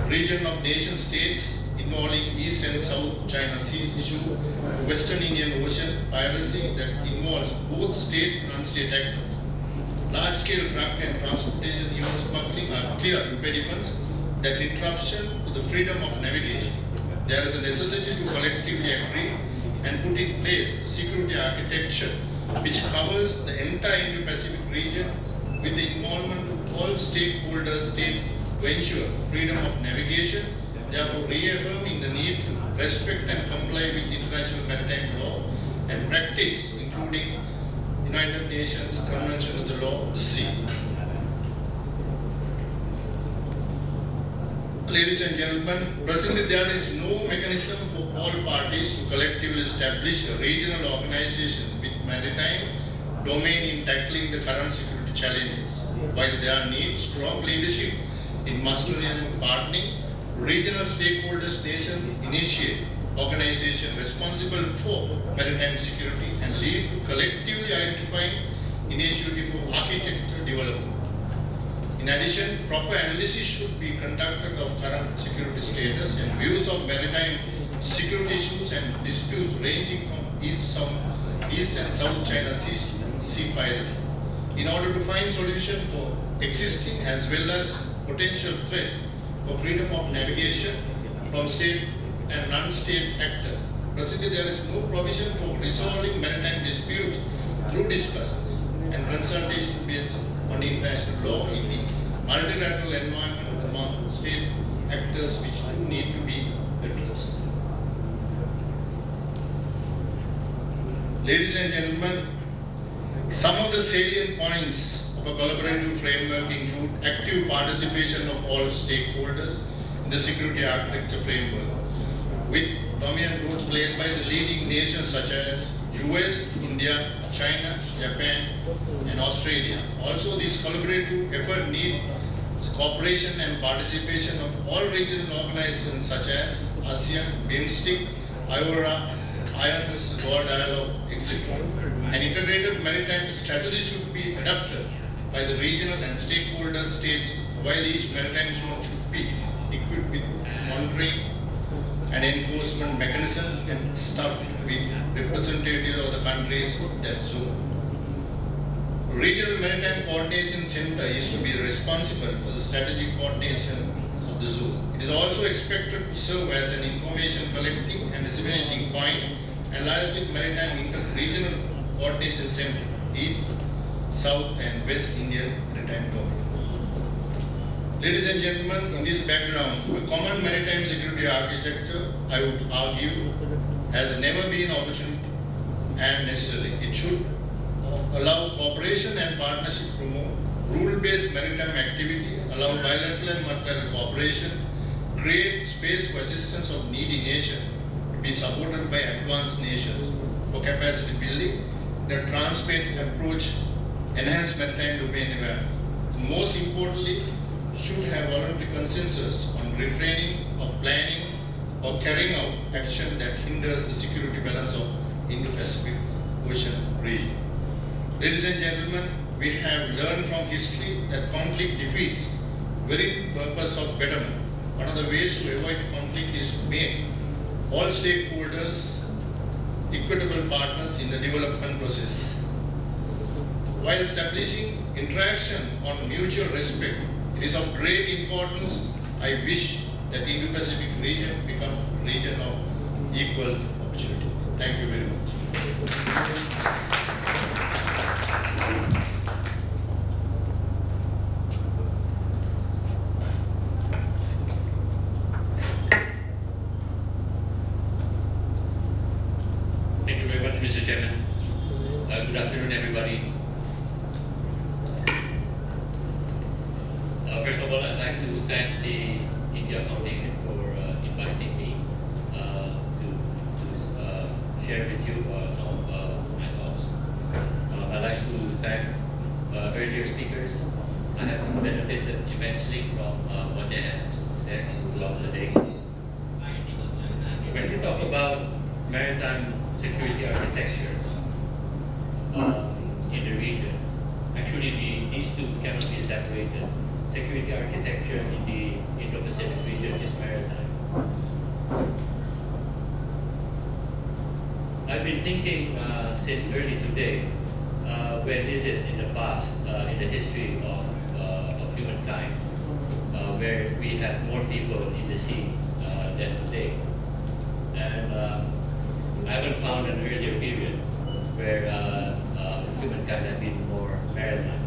Speaker 3: Region of nation states involving East and South China Seas issue, Western Indian Ocean piracy that involves both state and non-state actors. Large-scale drug and transportation human smuggling are clear impediments that interruption to the freedom of navigation. There is a necessity to collectively agree and put in place security architecture which covers the entire Indo-Pacific region with the involvement of all stakeholders states to ensure freedom of navigation, therefore reaffirming the need to respect and comply with international maritime law and practice, including United Nations Convention of the Law of the Sea. Ladies and gentlemen, presently there is no mechanism for all parties to collectively establish a regional organization with maritime domain in tackling the current security challenges. While there needs strong leadership in mastering and partnering, regional stakeholders nation initiate organization responsible for maritime security and lead to collectively identifying initiative for architecture development. In addition, proper analysis should be conducted of current security status and views of maritime security issues and disputes ranging from East and South China Seas to sea piracy, in order to find solution for existing as well as potential threats for freedom of navigation from state and non-state actors. Presently, there is no provision for resolving maritime disputes through discussions and consultation based on international law in the multilateral environment among state actors, which too need to be addressed. Ladies and gentlemen, some of the salient points of a collaborative framework include active participation of all stakeholders in the security architecture framework, with prominent role played by the leading nations such as US, India, China, Japan, and Australia. Also, this collaborative effort needs the cooperation and participation of all regional organizations such as ASEAN, BIMSTEC, IORA, IONS, World Dialogue, etc. An integrated maritime strategy should be adopted by the regional and stakeholder states, while each maritime zone should be equipped with monitoring and enforcement mechanism and staffed with representatives of the countries of that zone. Regional Maritime Coordination Center is to be responsible for the strategic coordination of the zone. It is also expected to serve as an information collecting and disseminating point and lies with Maritime Inter-Regional Coordination Center, East, South and West Indian Maritime Domain. Ladies and gentlemen, in this background, a common maritime security architecture, I would argue, has never been opportune and necessary. It should allow cooperation and partnership, promote rule-based maritime activity, allow bilateral and multilateral cooperation, create space for assistance of needy nations to be supported by advanced nations for capacity building, the transparent approach, enhance maritime domain development. And most importantly, should have voluntary consensus on refraining of planning or carrying out action that hinders the security balance of Indo-Pacific Ocean region. Ladies and gentlemen, we have learned from history that conflict defeats very purpose of betterment. One of the ways to avoid conflict is to make all stakeholders equitable partners in the development process. While establishing interaction on mutual respect, it is of great importance. I wish that Indo-Pacific region become a region of equal opportunity. Thank you very much.
Speaker 4: Thank you very much, Mr. Chairman. Good afternoon, everybody. First of all, I'd like to thank the India Foundation for inviting me to share with you some of my thoughts. I'd like to thank earlier speakers. I have benefited immensely from what they had said throughout the day. When we talk about maritime security architecture in the region, actually these two cannot be separated. Security architecture in the Indo-Pacific region is maritime. I've been thinking since early today, when is it in the past, in the history of humankind, where we had more people in the sea than today. And I haven't found an earlier period where humankind had been more maritime.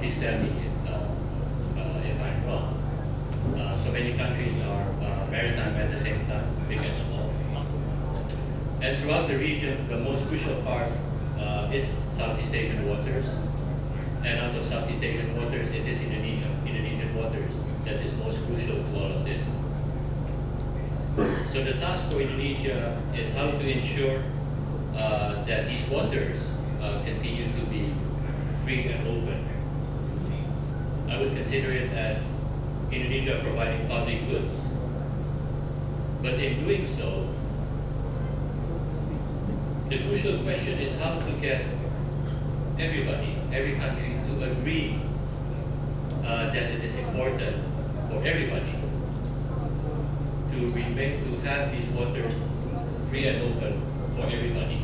Speaker 4: Please tell me if I'm wrong. So many countries are maritime at the same time, big and small. And throughout the region, the most crucial part is Southeast Asian waters. And out of Southeast Asian waters, it is Indonesian waters that is most crucial to all of this. So the task for Indonesia is how to ensure that these waters continue to be free and open. I would consider it as Indonesia providing public goods. But in doing so, the crucial question is how to get everybody, every country to agree that it is important for everybody to have these waters free and open for everybody.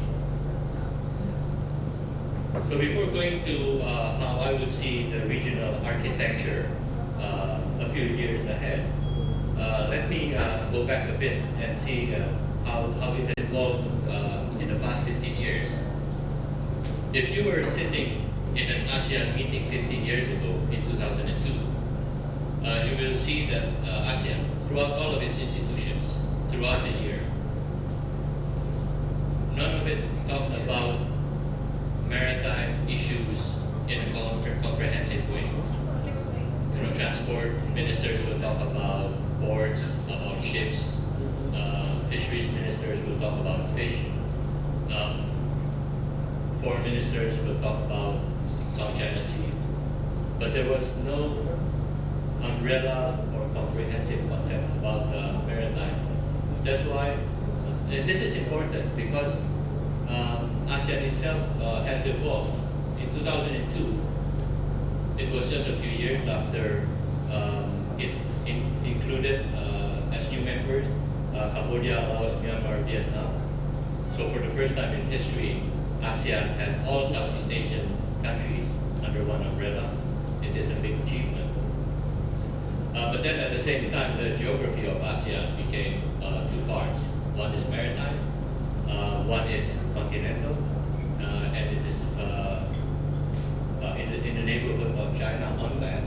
Speaker 4: So before going to how I would see the regional architecture a few years ahead, let me go back a bit and see how it has evolved in the past 15 years. If you were sitting in an ASEAN meeting 15 years ago in 2002, you will see that ASEAN, throughout all of its institutions, throughout the year, none of it talked about maritime issues in a comprehensive way. You know, transport ministers will talk about ports, about ships, fisheries ministers will talk about fish. Foreign ministers will talk about South China Sea. But there was no umbrella or comprehensive concept about maritime. That's why this is important, because ASEAN itself has evolved. In 2002, it was just a few years after it included as new members Cambodia, Laos, Myanmar, Vietnam. So for the first time in history, ASEAN had all Southeast Asian countries under one umbrella. It is a big achievement. But then at the same time, the geography of ASEAN became two parts. One is maritime, one is continental, and it is in the neighborhood of China on land.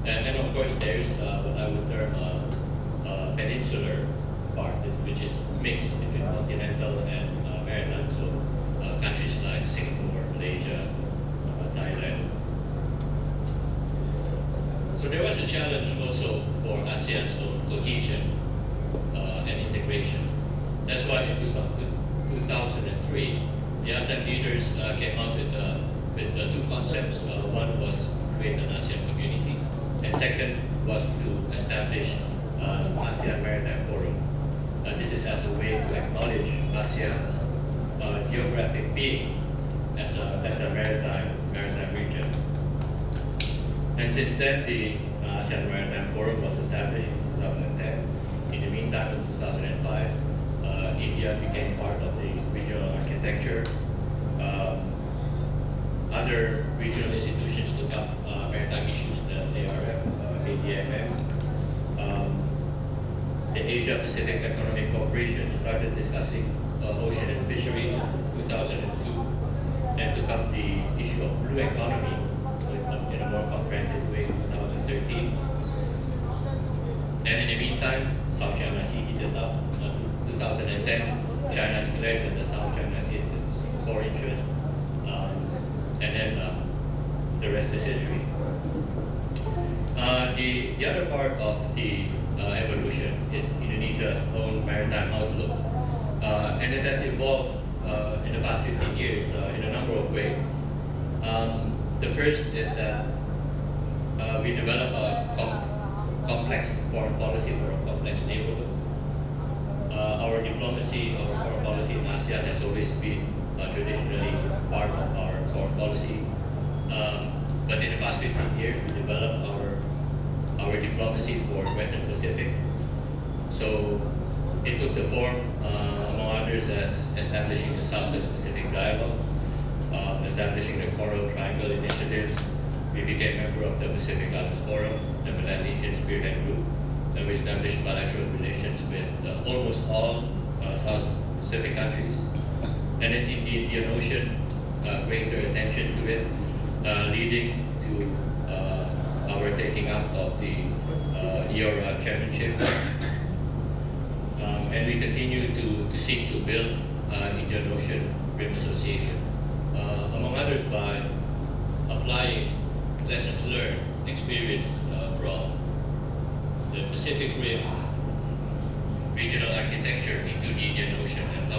Speaker 4: And of course, there's what I would term a peninsular part, which is mixed between continental and maritime. So countries like Singapore, Malaysia, Thailand. So there was a challenge also for ASEAN's own cohesion and integration. That's why in 2003, the ASEAN leaders came out with two concepts. One was to create an ASEAN community, and second was to establish an ASEAN Maritime Forum. This is as a way to acknowledge ASEAN's geographic being as a maritime region. And since then, the ASEAN Maritime Forum was established in 2010. In the meantime, in 2005, India became part of the regional architecture. Other regional institutions took up maritime issues, the ARF, ADMM. The Asia-Pacific Economic Cooperation started discussing ocean and fisheries in 2002, and took up the issue of blue economy in a more comprehensive way in 2013. And in the meantime, South China Sea heated up. In 2010, China declared that the South China Sea is its core interest. And then the rest is history. The other part of the evolution is Indonesia's own maritime outlook. And it has evolved in the past 15 years in a number of ways. The first is that we develop a complex foreign policy for a complex neighborhood. Our diplomacy, our foreign policy in ASEAN has always been traditionally part of our foreign policy. But in the past 15 years, we developed our diplomacy for Western Pacific. So it took the form, among others, as establishing the Southwest Pacific Dialogue, establishing the Coral Triangle Initiatives. We became a member of the Pacific Islands Forum, the Melanesian Spearhead Group, and we established bilateral relations with almost all South Pacific countries. And then in the Indian Ocean, greater attention to it, leading to our taking up of the EORA chairmanship. And we continue to seek to build an Indian Ocean Rim Association, among others by applying lessons learned, experience from the Pacific Rim regional architecture into the Indian Ocean and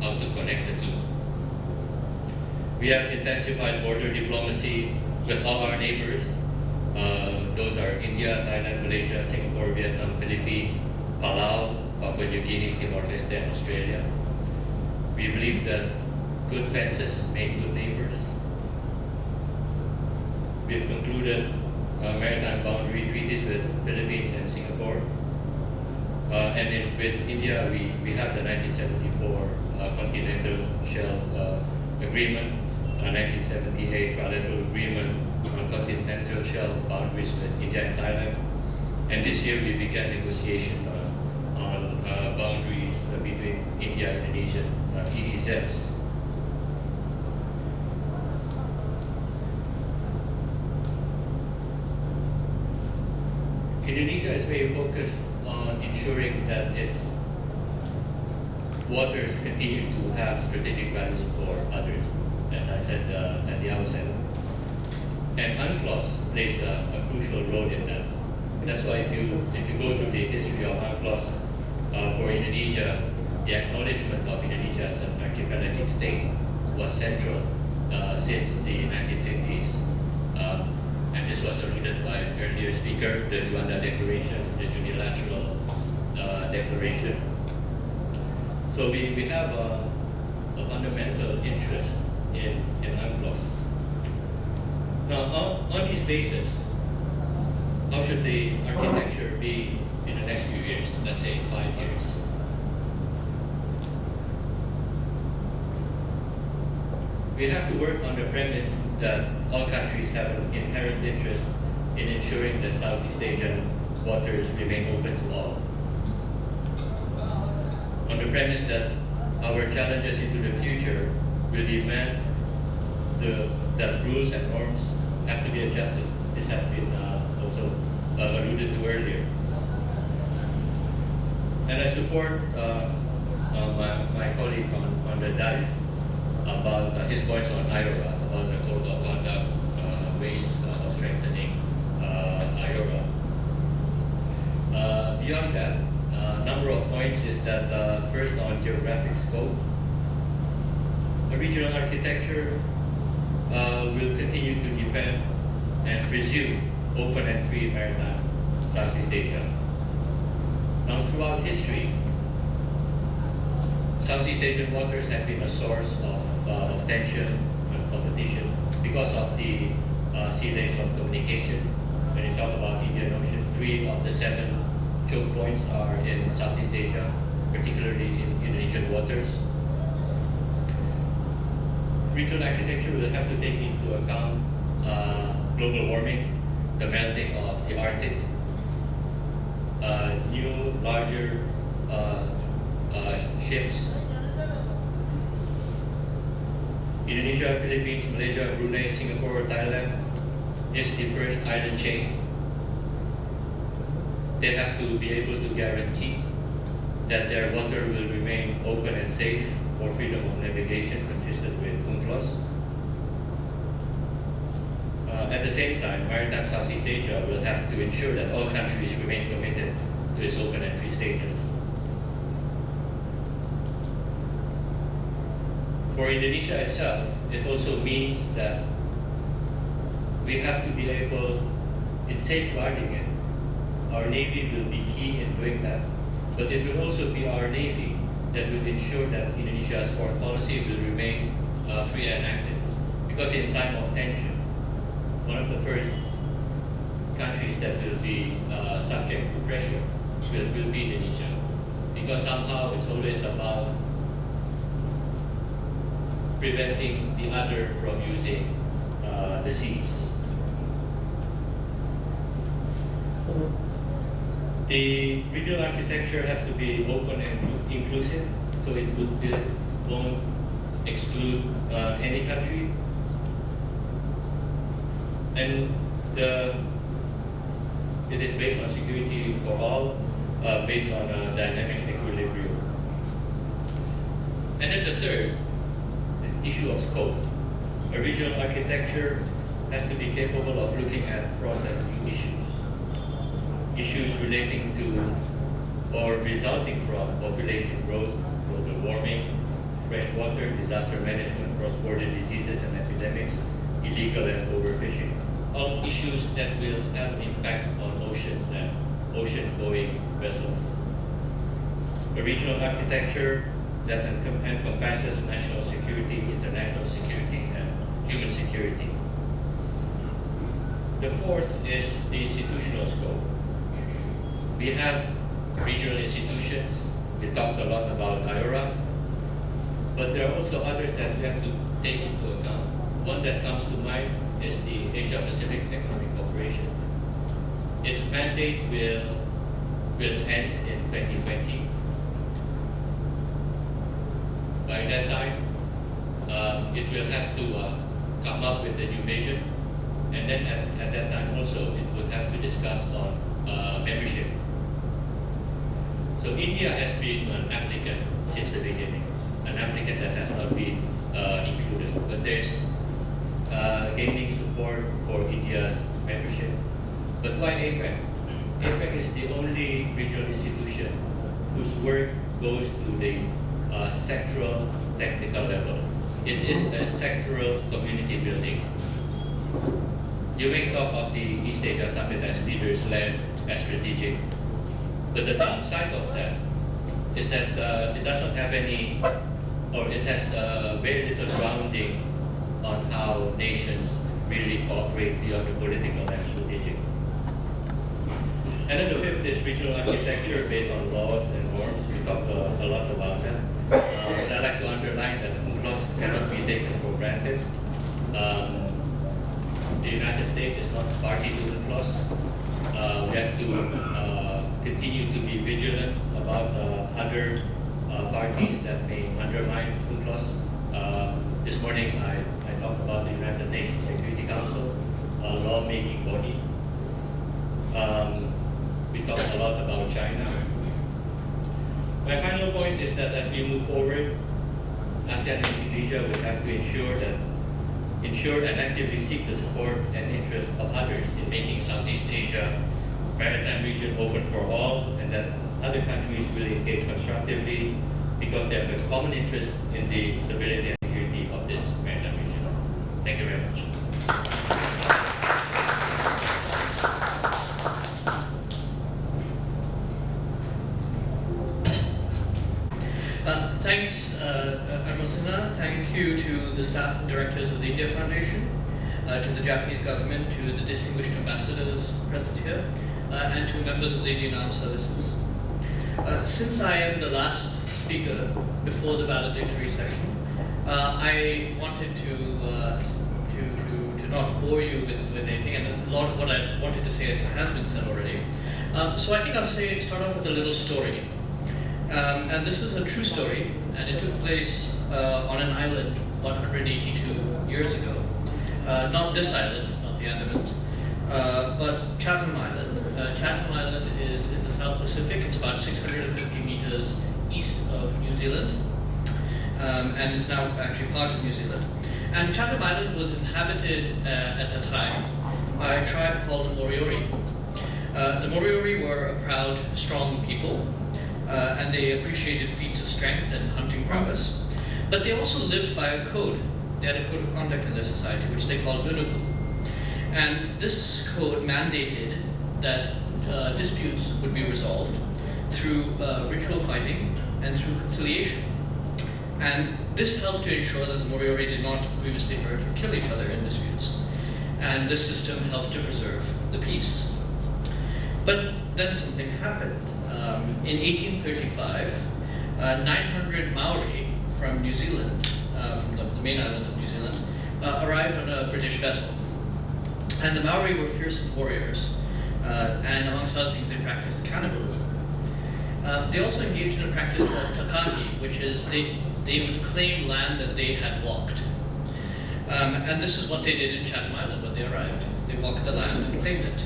Speaker 4: how to connect the two. We have intensified border diplomacy with all our neighbors. Those are India, Thailand, Malaysia, Singapore, Vietnam, Philippines, Palau, Papua New Guinea, Timor-Leste, and Australia. We believe that good fences make good neighbors. We've concluded maritime boundary treaties with Philippines and Singapore. With India, we have the 1974 Continental Shelf Agreement, 1978 Trilateral Agreement on Continental Shelf boundaries with India and Thailand. And this year we began negotiation on boundaries between India and Indonesia, EEZs. Indonesia is very focused on ensuring that its waters continue to have strategic values for others, as I said at the outset. And UNCLOS plays a crucial role in that. That's why if you go through the history of UNCLOS, for Indonesia, the acknowledgement of Indonesia as an archipelagic state was central since the 1950s. And this was alluded by an earlier speaker, the Juanda Declaration, the Unilateral Declaration. So we have a fundamental interest in UNCLOS. Now, on this basis, how should the architecture be in the next few years, let's say 5 years? We have to work on the premise that all countries have an inherent interest in ensuring that Southeast Asian waters remain open to all. On the premise that our challenges into the future will demand that rules and norms have to be adjusted. This has been also alluded to earlier. And I support my colleague on the dais about his points on IORA, about the code of conduct, ways of strengthening IORA. Beyond that, a number of points is that first on geographic scope, a regional architecture will continue to depend and presume open and free maritime Southeast Asia. Now, throughout history, Southeast Asian waters have been a source of tension and competition because of the sea lanes of communication. When you talk about Indian Ocean, 3 of the 7 choke points are in Southeast Asia, particularly in Indonesian waters. Regional architecture will have to take into account global warming, the melting of the Arctic, new, larger ships. Indonesia, Philippines, Malaysia, Brunei, Singapore, Thailand is the first island chain. They have to be able to guarantee that their water will remain open and safe for freedom of navigation consistent with UNCLOS. At the same time, Maritime Southeast Asia will have to ensure that all countries remain committed to its open and free status. For Indonesia itself, it also means that we have to be able, in safeguarding it, our Navy will be key in doing that, but it will also be our Navy that will ensure that Indonesia's foreign policy will remain free and active. Because in time of tension, one of the first countries that will be subject to pressure will be Indonesia. Because somehow it's always about preventing the other from using the seas. The regional architecture has to be open and inclusive, so it won't exclude any country. And it is based on security for all, based on dynamic equilibrium. And then the third is the issue of scope. A regional architecture has to be capable of looking at cross-cutting issues. Issues relating to or resulting from population growth, global warming, fresh water, disaster management, cross-border diseases and epidemics, illegal and overfishing. All issues that will have an impact on oceans and ocean-going vessels. A regional architecture that encompasses national security, international security, and human security. The fourth is the institutional scope. We have regional institutions. We talked a lot about IORA, but there are also others that we have to take into account. One that comes to mind is the Asia Pacific Economic Cooperation. Its mandate will end in 2020. By that time, it will have to come up with a new vision, and then at that time also it would have to discuss on membership. So India has been an applicant since the beginning, an applicant that has not been included, but there's gaining support for India's membership. But why APEC? APEC is the only regional institution whose work goes to the sectoral technical level. It is a sectoral community building. You may talk of the East Asia Summit as leaders-led, as strategic, but the downside of that is that it does not have any, or it has very little grounding on how nations really cooperate beyond the political and strategic. And then the fifth is regional architecture based on laws and norms. We talked a lot about that. But I'd like to underline that UNCLOS cannot be taken for granted. The United States is not party to UNCLOS. We have to continue to be vigilant about other parties that may undermine UNCLOS. This morning I talked about the United Nations Security Council, a lawmaking body. We talked a lot about China. My final point is that as we move forward, ASEAN and Indonesia will have to ensure and actively seek the support and interest of others in making Southeast Asia maritime region open for all, and that other countries will engage constructively because they have a common interest in the stability and security of this maritime region. Thank you very much.
Speaker 5: Thanks, Armasena. Thank you to the staff and directors of the India Foundation, to the Japanese government, to the distinguished ambassadors present here, and to members of the Indian Armed Services. Since I am the last speaker before the valedictory session, I wanted to not bore you with anything, and a lot of what I wanted to say has been said already. So I think I'll start off with a little story. And this is a true story, and it took place on an island 182 years ago. Not this island, not the Andamans, but Chatham Island. Chatham Island is in the South Pacific. It's about 650 meters east of New Zealand, and is now actually part of New Zealand. And Chatham Island was inhabited at the time by a tribe called the Moriori. The Moriori were a proud, strong people. And they appreciated feats of strength and hunting prowess. But they also lived by a code. They had a code of conduct in their society, which they called Nunuku. And this code mandated that disputes would be resolved through ritual fighting and through conciliation. And this helped to ensure that the Moriori did not grievously hurt or kill each other in disputes. And this system helped to preserve the peace. But then something happened. In 1835, 900 Maori from New Zealand, from the main island of New Zealand, arrived on a British vessel. And the Maori were fearsome warriors, and amongst other things, they practiced cannibalism. They also engaged in a practice called takahi, which is they would claim land that they had walked. And this is what they did in Chatham Island when they arrived. They walked the land and claimed it.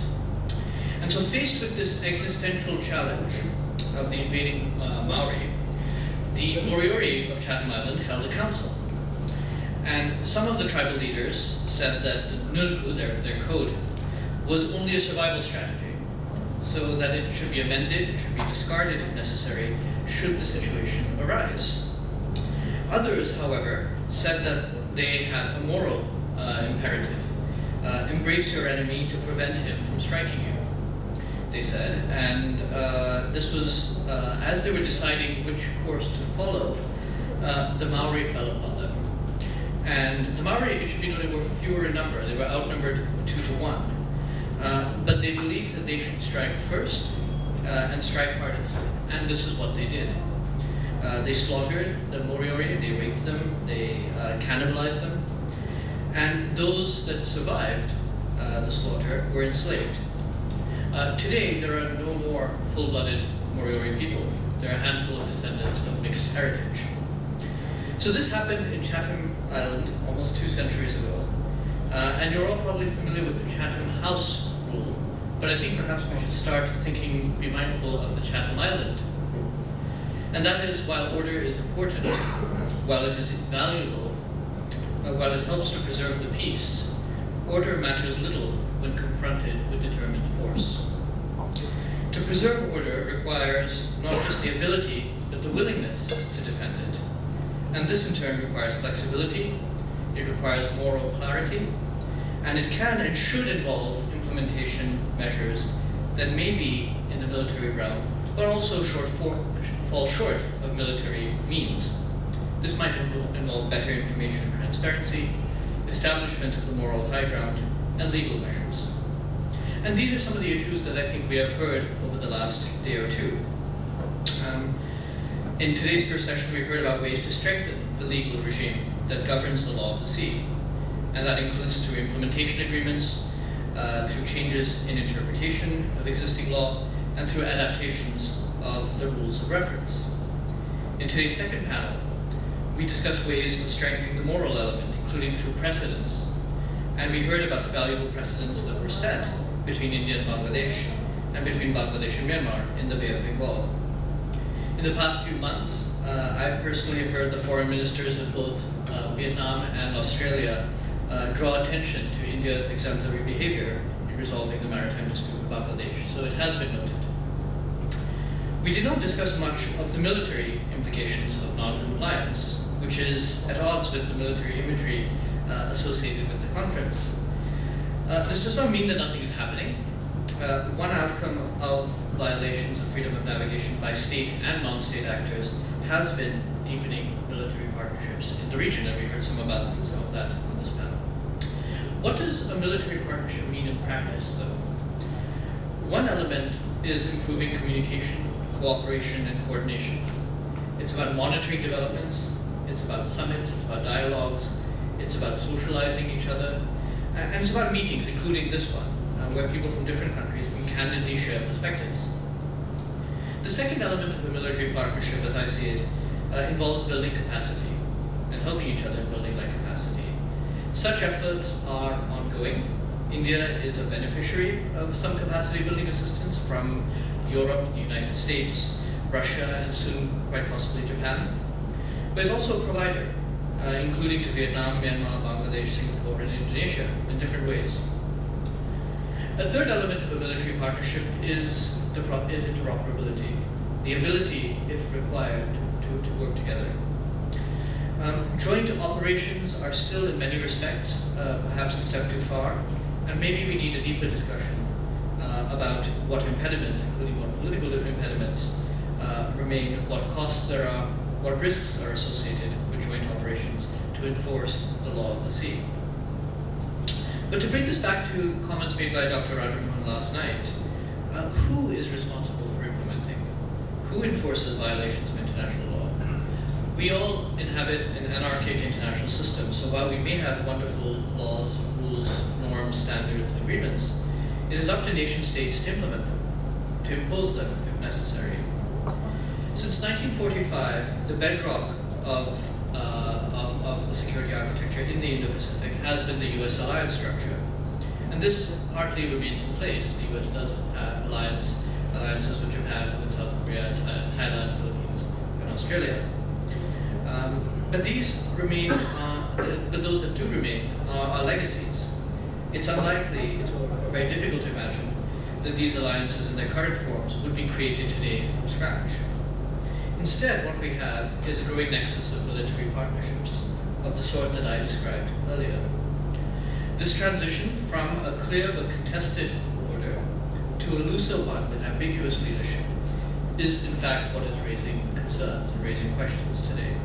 Speaker 5: And so faced with this existential challenge of the invading Maori, the Moriori of Chatham Island held a council. And some of the tribal leaders said that the Nunuku, their code, was only a survival strategy, so that it should be amended, it should be discarded if necessary, should the situation arise. Others, however, said that they had a moral imperative. Embrace your enemy to prevent him from striking you, they said, and this was, as they were deciding which course to follow, the Maori fell upon them. And the Maori, it should be noted, were fewer in number. They were outnumbered 2 to 1. But they believed that they should strike first and strike hardest, and this is what they did. They slaughtered the Moriori, they raped them, they cannibalized them, and those that survived the slaughter were enslaved. Today, there are no more full-blooded Moriori people. There are a handful of descendants of mixed heritage. So this happened in Chatham Island almost 2 centuries ago. And you're all probably familiar with the Chatham House rule, but I think perhaps we should start thinking, be mindful of the Chatham Island rule. And that is, while order is important, while it is valuable, while it helps to preserve the peace, order matters little when confronted with determined force. To preserve order requires not just the ability, but the willingness to defend it. And this in turn requires flexibility, it requires moral clarity, and it can and should involve implementation measures that may be in the military realm, but also fall short of military means. This might involve better information transparency, establishment of the moral high ground, and legal measures. And these are some of the issues that I think we have heard over the last day or two. In today's first session, we heard about ways to strengthen the legal regime that governs the law of the sea. And that includes through implementation agreements, through changes in interpretation of existing law, and through adaptations of the rules of reference. In today's second panel, we discussed ways of strengthening the moral element, including through precedents. And we heard about the valuable precedents that were set between India and Bangladesh, and between Bangladesh and Myanmar in the Bay of Bengal. In the past few months, I've personally heard the foreign ministers of both Vietnam and Australia draw attention to India's exemplary behavior in resolving the maritime dispute with Bangladesh, so it has been noted. We did not discuss much of the military implications of non-compliance, which is at odds with the military imagery associated with the conference. This does not mean that nothing is happening. One outcome of violations of freedom of navigation by state and non-state actors has been deepening military partnerships in the region, and we heard some of that on this panel. What does a military partnership mean in practice, though? One element is improving communication, cooperation, and coordination. It's about monitoring developments, it's about summits, it's about dialogues, it's about socializing each other, and it's about meetings, including this one, where people from different countries can candidly share perspectives. The second element of a military partnership, as I see it, involves building capacity and helping each other in building that capacity. Such efforts are ongoing. India is a beneficiary of some capacity building assistance from Europe, the United States, Russia, and soon quite possibly Japan. But it's also a provider, including to Vietnam, Myanmar, Bangladesh, Singapore, and Indonesia in different ways. A third element of a military partnership is interoperability, the ability, if required, to work together. Joint operations are still, in many respects, perhaps a step too far, and maybe we need a deeper discussion about what impediments, including what political impediments, remain, what costs there are, what risks are associated with joint operations to enforce the law of the sea. But to bring this back to comments made by Dr. Rajamohan last night, who is responsible for implementing? Who enforces violations of international law? We all inhabit an anarchic international system, so while we may have wonderful laws, rules, norms, standards, agreements, it is up to nation states to implement them, to impose them if necessary. Since 1945, the bedrock of the security architecture in the Indo-Pacific has been the US alliance structure. And this partly remains in place. The US does have alliances with Japan, with South Korea, Thailand, Philippines, and Australia. But these remain, but those that do remain are legacies. It's unlikely, it's very difficult to imagine that these alliances in their current forms would be created today from scratch. Instead, what we have is a growing nexus of military partnerships of the sort that I described earlier. This transition from a clear but contested order to a looser one with ambiguous leadership is in fact what is raising concerns and raising questions today.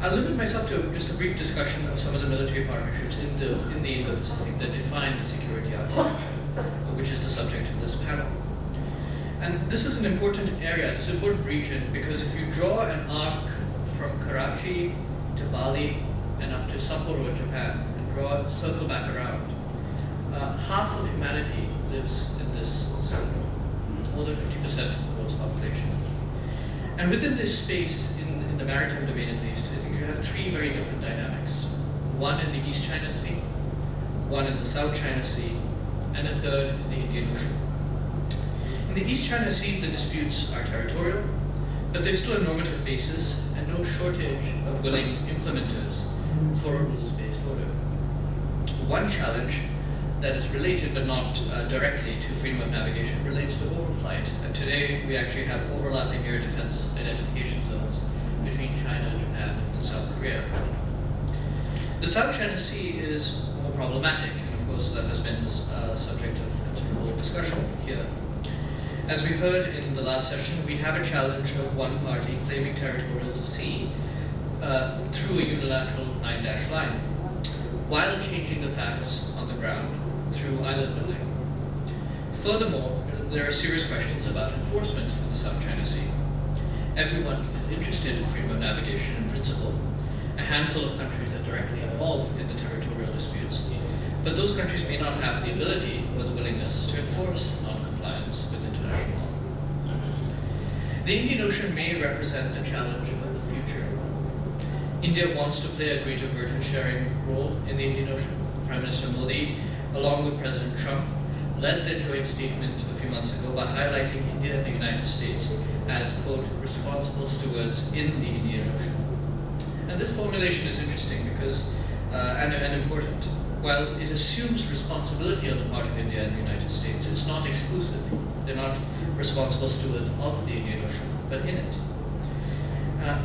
Speaker 5: I'll limit myself to just a brief discussion of some of the military partnerships in the Indo-Pacific that define the security architecture, which is the subject of this panel. And this is an important area, this important region, because if you draw an arc from Karachi to Bali and up to Sapporo, Japan, and circle back around, half of humanity lives in this circle, more than 50% of the world's population. And within this space, in the maritime domain at least, I think you have three very different dynamics. One in the East China Sea, one in the South China Sea, and a third in the Indian Ocean. In the East China Sea, the disputes are territorial, but there's still a normative basis and no shortage of willing implementers for a rules-based order. One challenge that is related but not directly to freedom of navigation relates to overflight. And today we actually have overlapping air defense identification zones between China, Japan, and South Korea. The South China Sea is more problematic, and of course that has been a subject of considerable discussion here. As we heard in the last session, we have a challenge of one party claiming territorial sea through a unilateral 9-dash line, while changing the facts on the ground through island building. Furthermore, there are serious questions about enforcement in the South China Sea. Everyone is interested in freedom of navigation in principle. A handful of countries are directly involved in the territorial disputes, but those countries may not have the ability or the willingness to enforce non-compliance with international law. The Indian Ocean may represent the challenge of the future. India wants to play a greater burden-sharing role in the Indian Ocean. Prime Minister Modi, along with President Trump, led their joint statement a few months ago by highlighting India and the United States as, quote, responsible stewards in the Indian Ocean. And this formulation is interesting because, and important. While it assumes responsibility on the part of India and the United States, it's not exclusive. They're not responsible stewards of the Indian Ocean, but in it.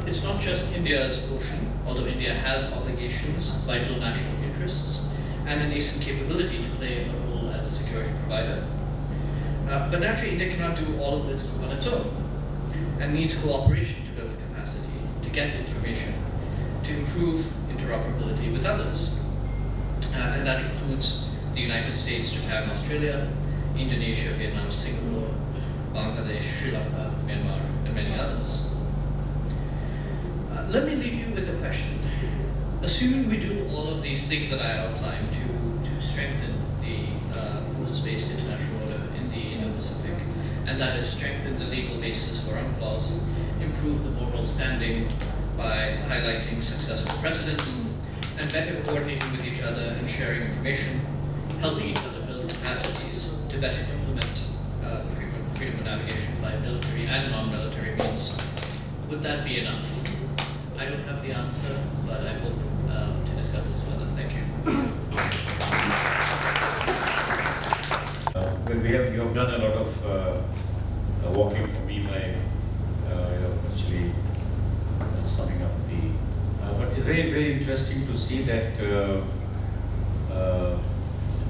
Speaker 5: It's not just India's ocean, although India has obligations, vital national interests, and a nascent capability to play a role as a security provider. But naturally, India cannot do all of this on its own, and needs cooperation to build capacity, to get information, to improve interoperability with others. And that includes the United States, Japan, Australia, Indonesia, Vietnam, Singapore, Bangladesh, Sri Lanka, Myanmar, and many others. Let me leave you with a question. Assuming we do all of these things that I outlined to strengthen the rules-based international order in the Indo-Pacific, and that is strengthen the legal basis for UNCLOS, improve the moral standing by highlighting successful precedents, and better coordinating with each other and sharing information, helping each other build capacities to better implement the freedom of navigation by military and non-military means. Would that be enough? I don't have the answer, but I hope to discuss this further. Thank you.
Speaker 1: Well, you have done a lot of walking for me by actually summing up the. But it's very, very interesting to see that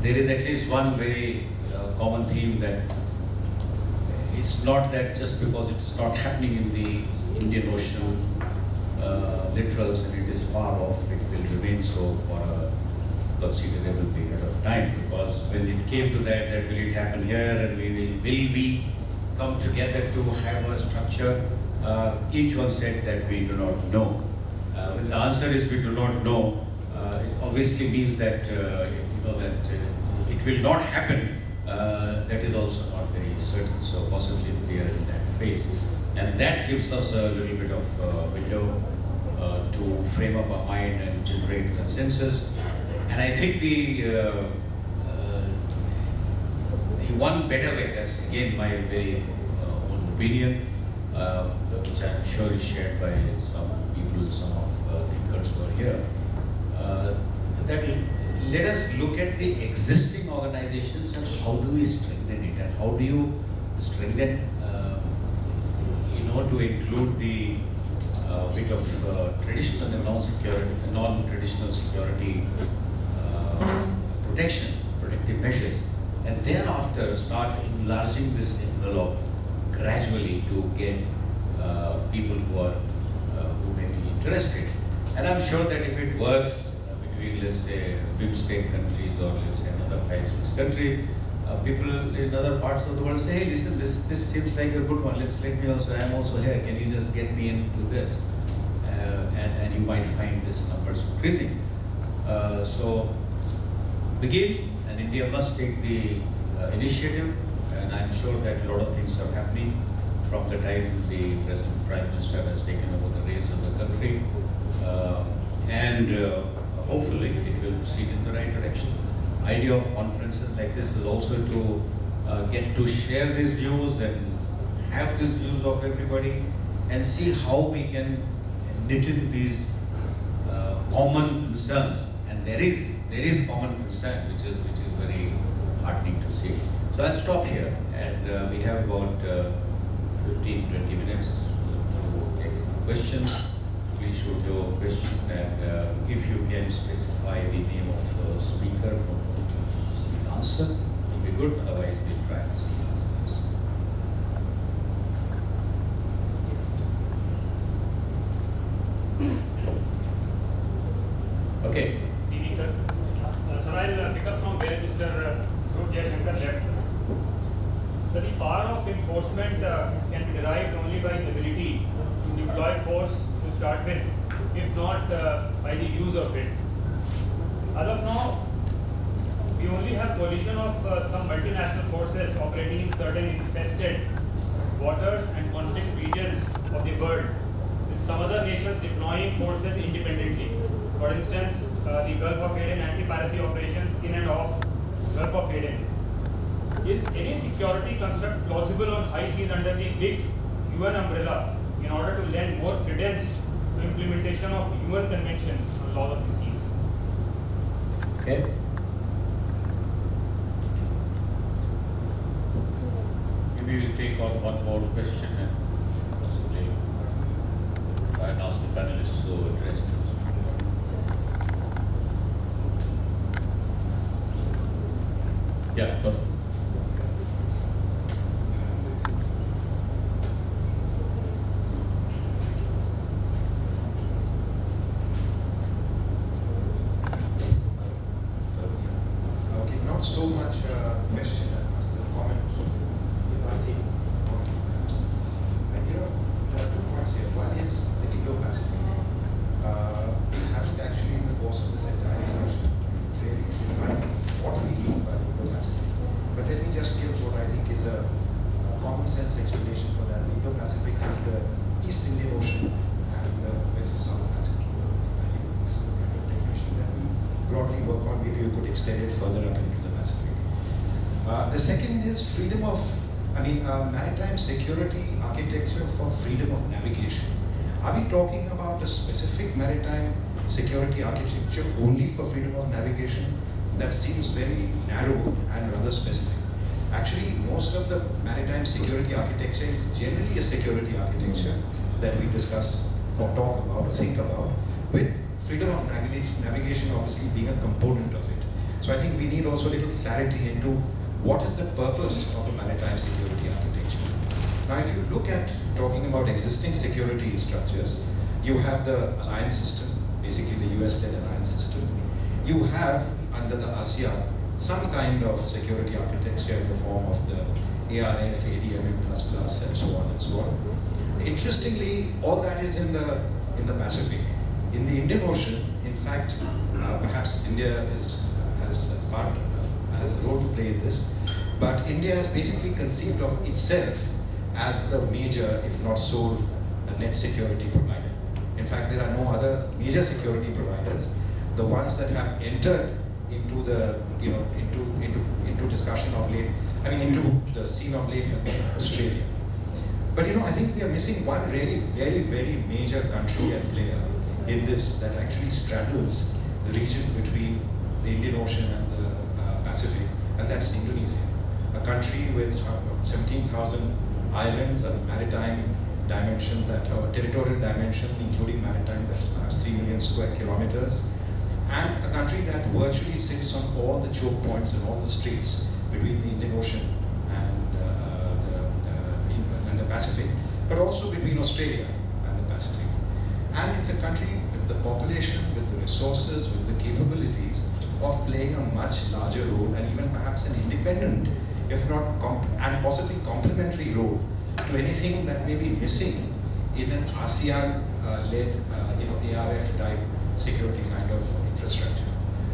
Speaker 1: there is at least one very common theme, that it's not that just because it is not happening in the Indian Ocean littorals and it is far off, it will remain so for a considerable period of time. Because when it came to that will it happen here, and will we come together to have a structure? Each one said that we do not know. When the answer is we do not know, it obviously means that that it will not happen. That is also not very certain. So possibly we are in that phase, and that gives us a little bit of window to frame up our mind and generate consensus. And I think the one better way, that's again my very own opinion, which I'm sure is shared by some people, some of thinkers who are here, that let us look at the existing organizations and how do we strengthen it, and how do you strengthen to include the bit of traditional and non-traditional security protective measures, and thereafter start enlarging this envelope gradually to get people who may be interested. And I'm sure that if it works between, let's say, BIMSTEC countries, or let's say another 5-6 countries, people in other parts of the world say, hey, listen, this seems like a good one. Let me also, I'm also here. Can you just get me into this? And you might find this numbers increasing. So begin, and India must take the initiative. And I'm sure that a lot of things are happening from the time the present Prime Minister has taken over the reins of the country. Hopefully it will proceed in the right direction. Idea of conferences like this is also to get to share these views and have these views of everybody, and see how we can knit in these common concerns, and there is common concern, which is very heartening to see. So I'll stop here, and we have about 15-20 minutes to take some questions. Please shoot your question, and if you can specify the name of the speaker or the answer, it will be good. Otherwise, we'll try and see answers. Okay.
Speaker 6: TV, sir. Sir, I'll pick up from where Mr. Dhruv Jaishankar left. So the power of enforcement can be derived only by the ability to deploy force to start with, if not by the use of it. As of now, we only have coalition of some multinational forces operating in certain infested waters and conflict regions of the world, with some other nations deploying forces independently. For instance, the Gulf of Aden anti-piracy operations in and off Gulf of Aden. Is any security construct plausible on high seas under the big UN umbrella in order to lend more credence to implementation of UN Convention on Law of the Seas?
Speaker 1: Okay. Maybe we'll take on one more question and possibly try and ask the panelists to address this. Yeah, go.
Speaker 7: Okay, not so much a question as much as a comment. I think, perhaps. And there are 2 points here. One is the Indo-Pacific. We haven't actually, in the course of this entire discussion, really defined what we mean by the Indo-Pacific. But let me just give what I think is a common sense explanation for that. The Indo-Pacific is the East Indian Ocean and the West South Pacific. I think this is the kind of definition that we broadly work on. Maybe you could extend it further up into the Pacific. The second is freedom of, maritime security architecture for freedom of navigation. Are we talking about a specific maritime security architecture only for freedom of navigation? That seems very narrow and rather specific. Actually, most of the maritime security architecture is generally a security architecture that we discuss or talk about or think about, with freedom of navigation obviously being a component of it. So I think we need also a little clarity into what is the purpose of a maritime security architecture. Now, if you look at talking about existing security structures, you have the alliance system, basically the US-led alliance system. You have, under the ASEAN, some kind of security architecture in the form of the ARF, ADMM++, and so on and so on. Interestingly, all that is in the Pacific. In the Indian Ocean, in fact, perhaps India has a role to play in this, but India has basically conceived of itself as the major, if not sole, net security provider. In fact, there are no other major security providers. The ones that have entered into the, into discussion of late, into the scene of late has been Australia. But I think we are missing one really very, very major country and player in this that actually straddles the region between the Indian Ocean and the Pacific, and that is Indonesia. A country with 17,000 islands, a maritime dimension, territorial dimension, including maritime, that's perhaps 3 million square kilometers, and a country that virtually sits on all the choke points and all the straits between the Indian Ocean and the Pacific, but also between Australia and the Pacific. And it's a country with the population, with the resources, with the capabilities of playing a much larger role, and even perhaps an independent, if not and possibly complementary role to anything that may be missing in an ASEAN-led, ARF type security kind of infrastructure.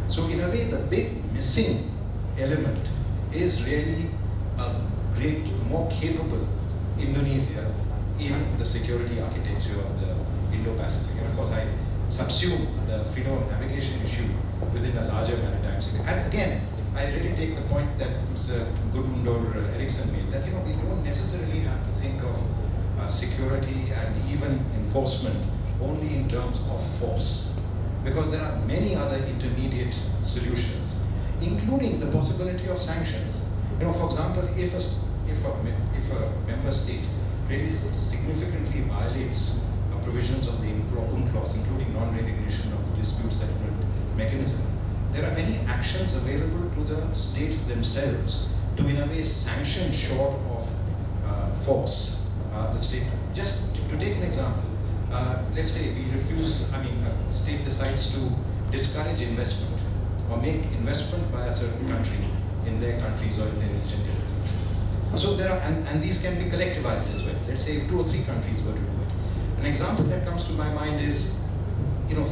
Speaker 7: So in a way, the big missing element is really a great, more capable Indonesia in the security architecture of the Indo-Pacific. And of course, I subsume the freedom of navigation issue within a larger maritime security. And again, I really take the point that Mr. Gudmund Eriksson made, that we don't necessarily have to think of security and even enforcement only in terms of force. because there are many other intermediate solutions, including the possibility of sanctions. You know, for example, if a member state really significantly violates provisions of the UNCLOS, including non-recognition of the dispute settlement mechanism, there are many actions available to the states themselves to, in a way, sanction short of force the state. Just to take an example, let's say we refuse, a state decides to discourage investment or make investment by a certain country in their countries or in their region differently. So there are, and these can be collectivized as well. Let's say if 2 or 3 countries were to do it. An example that comes to my mind is,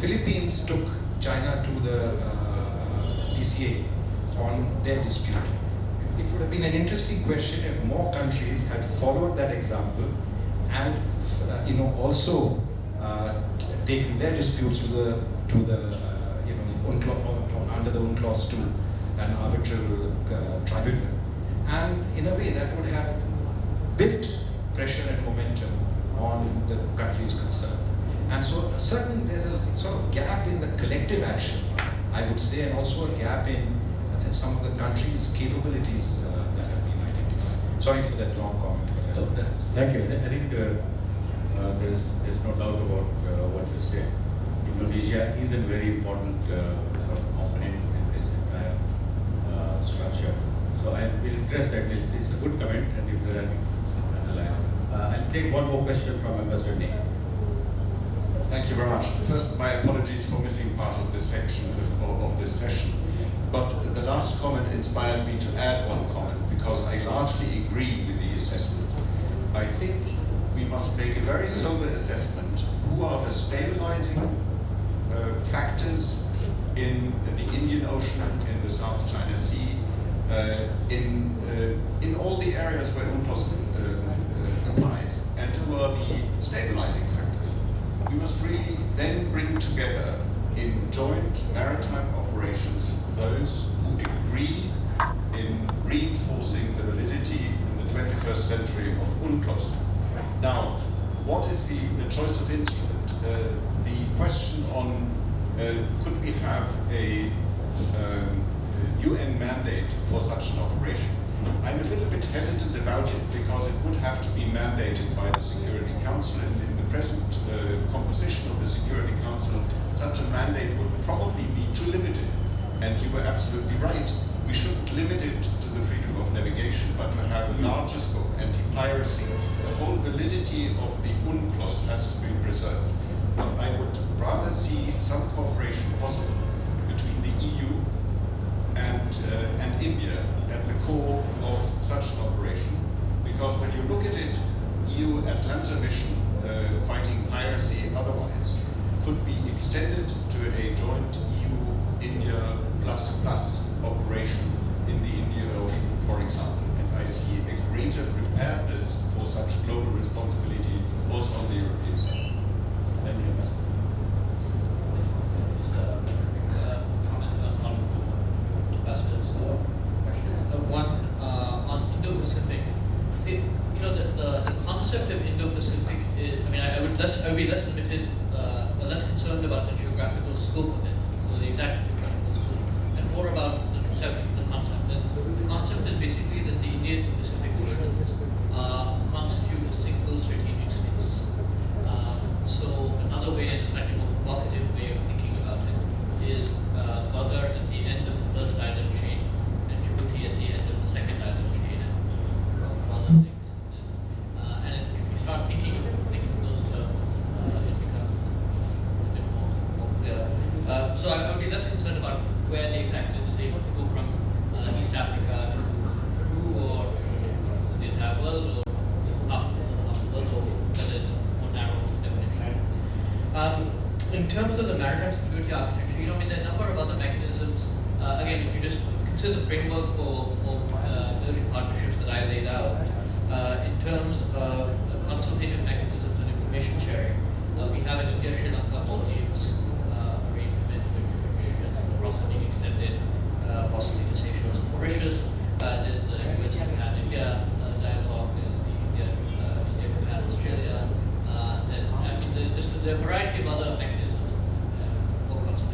Speaker 7: Philippines took China to the PCA on their dispute. It would have been an interesting question if more countries had followed that example and, also taken their disputes to the under the UNCLOS to an arbitral tribunal. And in a way that would have built pressure and momentum on the countries concerned. And so there's a sort of gap in the collective action, I would say, and also a gap in some of the countries' capabilities that have been identified. Sorry for that long comment.
Speaker 1: Thank you. I think there's no doubt about what you said. Indonesia is a very important sort of component in this entire structure. So I will address that. It's a good comment, and if there are any, I'll take one more question from Ambassador Ney.
Speaker 8: Thank you very much. First, my apologies for missing part of this section of this session. But the last comment inspired me to add one comment, because I largely agree with the assessment. I think we must make a very sober assessment. Who are the stabilizing factors in the Indian Ocean, in the South China Sea, in all the areas where UNCLOS applies, and who are the stabilizing factors? We must really then bring together in joint maritime operations those who agree in reinforcing the validity in the 21st century of UNCLOS. Now, what is the choice of instrument? The question on could we have a UN mandate for such an operation? I'm a little bit hesitant about it because it would have to be mandated by the Security Council, and in the present composition of the Security Council, such a mandate would probably be too limited. And you were absolutely right. We shouldn't limit it to the freedom of navigation, but to have a larger scope, anti-piracy. The whole validity of the UNCLOS has to be preserved. But I would rather see some cooperation possible between the EU and India at the core of such an operation. Because when you look at it, EU Atlanta mission, fighting piracy otherwise, could be extended to a joint EU-India plus operation in the Indian Ocean, for example. And I see a greater preparedness for such global responsibility also on the European side.
Speaker 1: Thank you, Ambassador.
Speaker 5: Comment on Ambassador's questions. One on Indo-Pacific. See, the concept of Indo-Pacific is, I would be less limited, less concerned about the geographical scope of it, so the exact geographical scope, and more about the conception, the concept. And the concept is basically that the Indian Pacific Oceans constitute a single strategic space. So another way, and a slightly more provocative way of thinking about it, is Bagher at the end of the first island chain, and Djibouti at the end of the second island chain, and other things. And if you start thinking of things in those terms, it becomes a bit more clear. So I would be less concerned about where the exact is able to go from East Africa to Peru, or the entire world, or half the world, or whether it's a more narrow definition. In terms of the maritime security architecture, there are a number of other mechanisms. Again, if you just consider the framework for military partnerships that I laid out, in terms of consultative mechanisms and information sharing, we have an India-Sri Lanka Maldives arrangement, which is also being extended possibly to Seychelles and Mauritius. There's the US Japan-India dialogue. There's the India-Japan-Australia. There's just a variety of other mechanisms for consultation.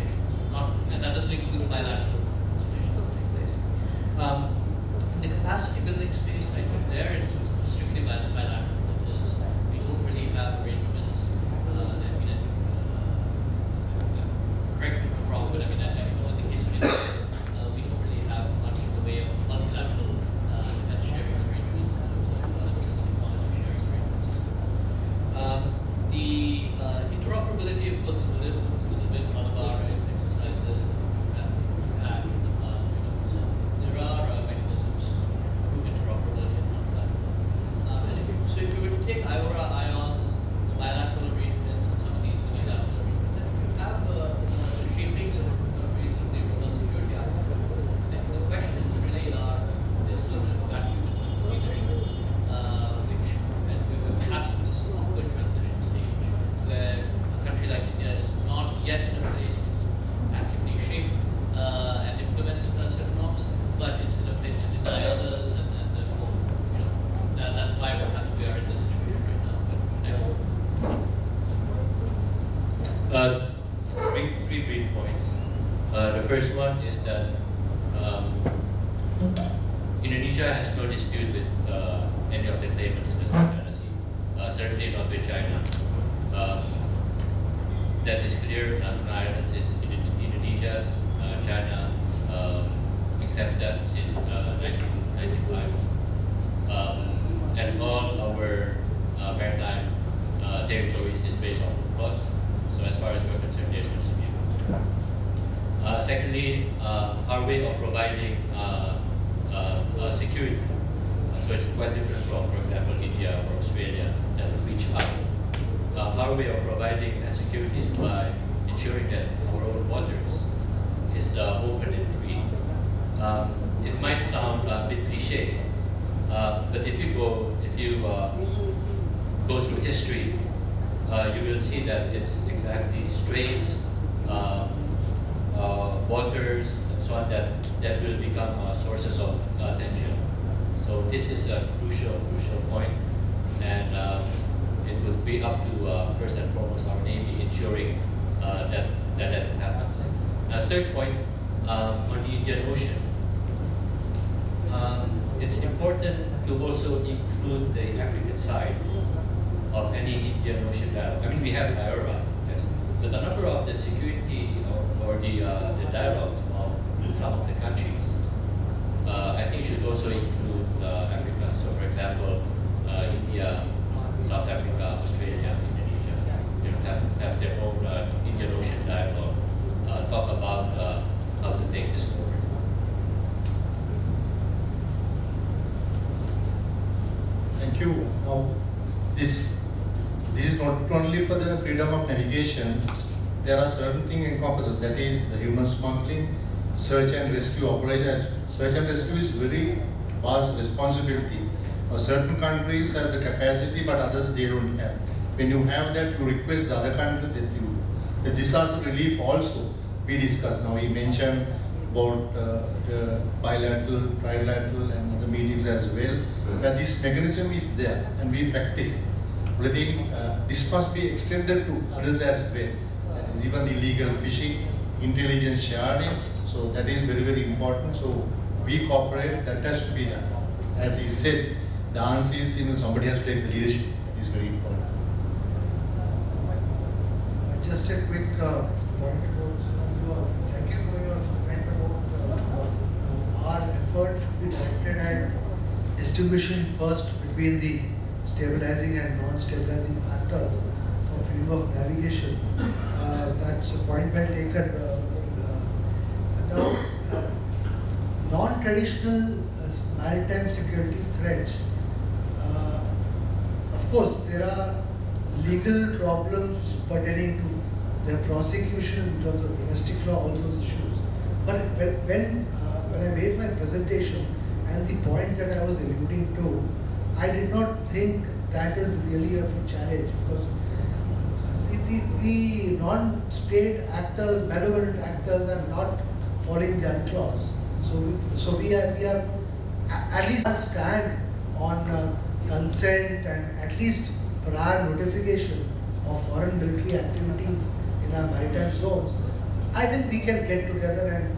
Speaker 4: three brief points. The first one is that Indonesia has no dispute with any of the claimants in the South China Sea, certainly not with China. That is clear. Natuna Islands is Indonesia's. China accepts that since 1995. And all our maritime territories is based on UNCLOS. So as far as we're concerned, there's no dispute. Secondly, our way of providing security. So it's quite different from, for example, India or Australia that reach out. Our way of providing that security is by ensuring that our own waters is open and free. It might sound a bit cliche, but if you go through history, you will see that it's exactly straits, waters, and so on that will become sources of tension. So this is a crucial point, and it would be up to first and foremost our Navy ensuring that happens. Third point, on the Indian Ocean. It's important to also include the African side of any Indian Ocean dialogue. I mean, we have IORA, yes, but the number of the security or the dialogue among some of the countries, I think should also include Africa. So, for example, India, South Africa, Australia, Indonesia, have their own Indian Ocean dialogue. Talk about how to take this forward.
Speaker 3: Thank you. Now, this is not only for the freedom of navigation. There are certain things encompasses. That is the human smuggling, search and rescue operation. Search and rescue is very vast responsibility. Certain countries have the capacity, but others they don't have. When you have that, you request the other country the disaster relief also. We discussed. Now we mentioned about the bilateral, trilateral, and other meetings as well. But this mechanism is there, and we practice it. But I think this must be extended to others as well. That is even illegal fishing, intelligence sharing. So that is very, very important. So we cooperate. That has to be done. As he said, the answer is somebody has to take the leadership. It is very important.
Speaker 2: Just a quick point about thank you for your comment about our effort should be directed at distinguishing first between the stabilizing and non-stabilizing factors for freedom of navigation. That's a point well taken. Now, non-traditional maritime security threats. Of course, there are legal problems pertaining to their prosecution in terms of domestic law, all those issues. But when I made my presentation and the points that I was alluding to, I did not think that is really a challenge, because the non-state actors, malevolent actors are not following their clause. So we are at least stand on consent and at least prior notification of foreign military activities in our maritime zones. I think we can get together and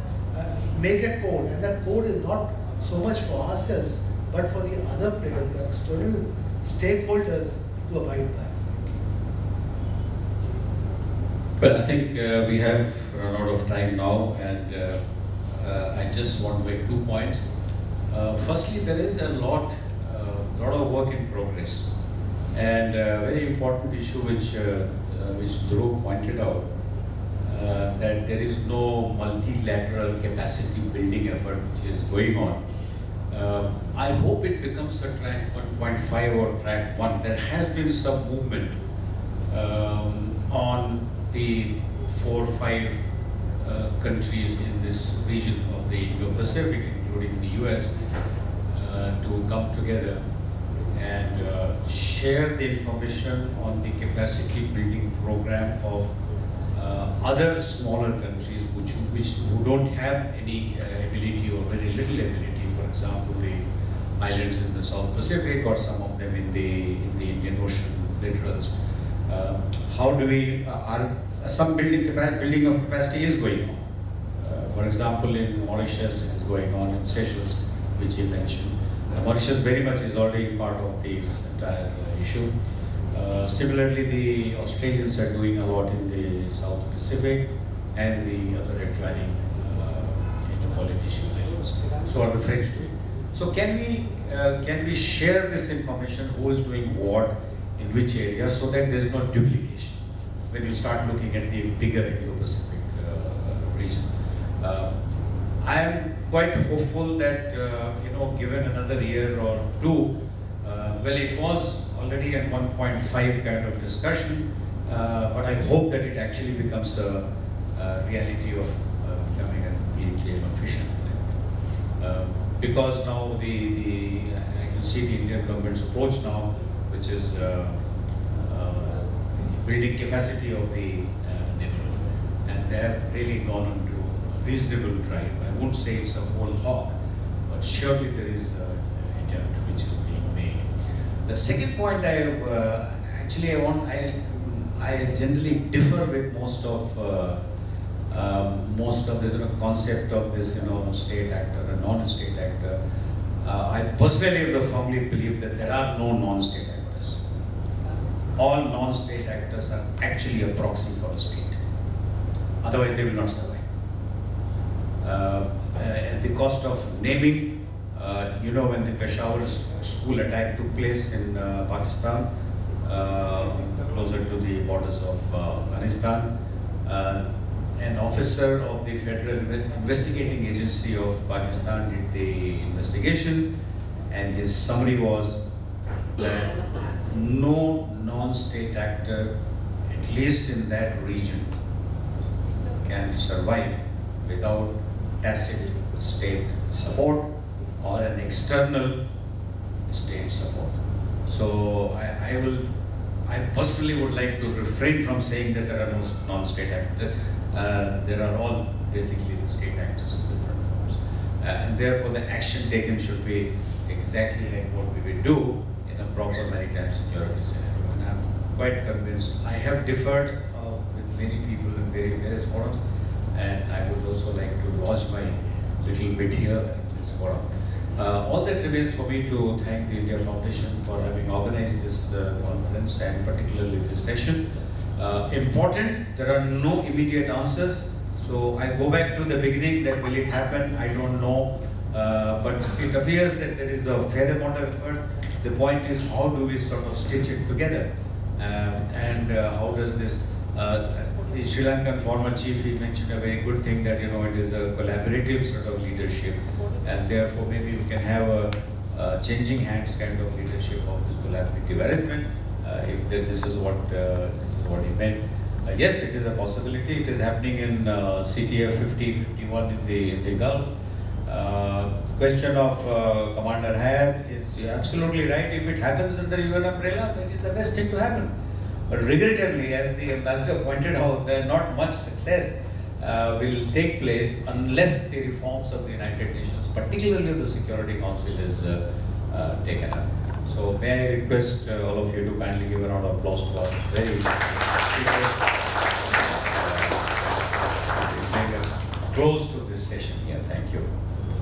Speaker 2: make a code, and that code is not so much for ourselves, but for the other players, the external stakeholders to abide by.
Speaker 1: Well, I think we have run out of time now, and I just want to make 2 points. Firstly, there is a lot of work in progress, and a very important issue which Dhruv pointed out, that there is no multilateral capacity building effort which is going on. I hope it becomes a track 1.5 or track 1. There has been some movement on the 4 or 5 countries in this region of the Indo-Pacific, including the US, to come together and share the information on the capacity building program of other smaller countries who don't have any ability or very little ability. For example, the islands in the South Pacific or some of them in the Indian Ocean littorals. How do we, some building of capacity is going on. For example, in Mauritius it is going on, in Seychelles, which you mentioned. Mauritius very much is already part of this entire issue. Similarly, the Australians are doing a lot in the South Pacific and the other adjoining Polynesian islands. So are the French doing. So can we share this information, who is doing what, in which area, so that there is no duplication when you start looking at the bigger Indo-Pacific region. I am quite hopeful that, given another year or two, well, it was already at 1.5 kind of discussion, but I hope that it actually becomes a reality of becoming a completely efficient. Because now I can see the Indian government's approach now, which is building capacity of the neighborhood, and they have really gone into a reasonable drive. I won't say it's a whole hog, but surely there is an attempt which is being made. The second point I generally differ with most of this concept of this state actor or non-state actor. I personally firmly believe that there are no non-state actors. All non-state actors are actually a proxy for a state. Otherwise, they will not survive. At the cost of naming, when the Peshawar school attack took place in Pakistan, closer to the borders of Afghanistan, an officer of the Federal Investigating Agency of Pakistan did the investigation, and his summary was that no non-state actor, at least in that region, can survive without tacit state support or an external state support. So I personally would like to refrain from saying that there are no non-state actors. There are all basically the state actors in different forms. And therefore the action taken should be exactly like what we would do in a proper maritime security scenario. And I'm quite convinced. I have differed with many people in various forums, and I would also like to lodge my little bit here in this forum. All that remains for me to thank the India Foundation for having organized this conference and particularly this session. Important, there are no immediate answers. So I go back to the beginning, that will it happen? I don't know. But it appears that there is a fair amount of effort. The point is, how do we sort of stitch it together? And how does this, the Sri Lankan former chief, he mentioned a very good thing that, it is a collaborative sort of leadership. And therefore maybe we can have a changing hands kind of leadership of this collaborative arrangement. If this is what he meant. Yes, it is a possibility. It is happening in CTF 50-51 in the Gulf. Question of Commander Hayat is absolutely right. If it happens under UN umbrella, that is the best thing to happen. But regrettably, as the ambassador pointed out, there not much success will take place unless the reforms of the United Nations, particularly the Security Council, is taken up. So may I request all of you to kindly give a round of applause to our very close to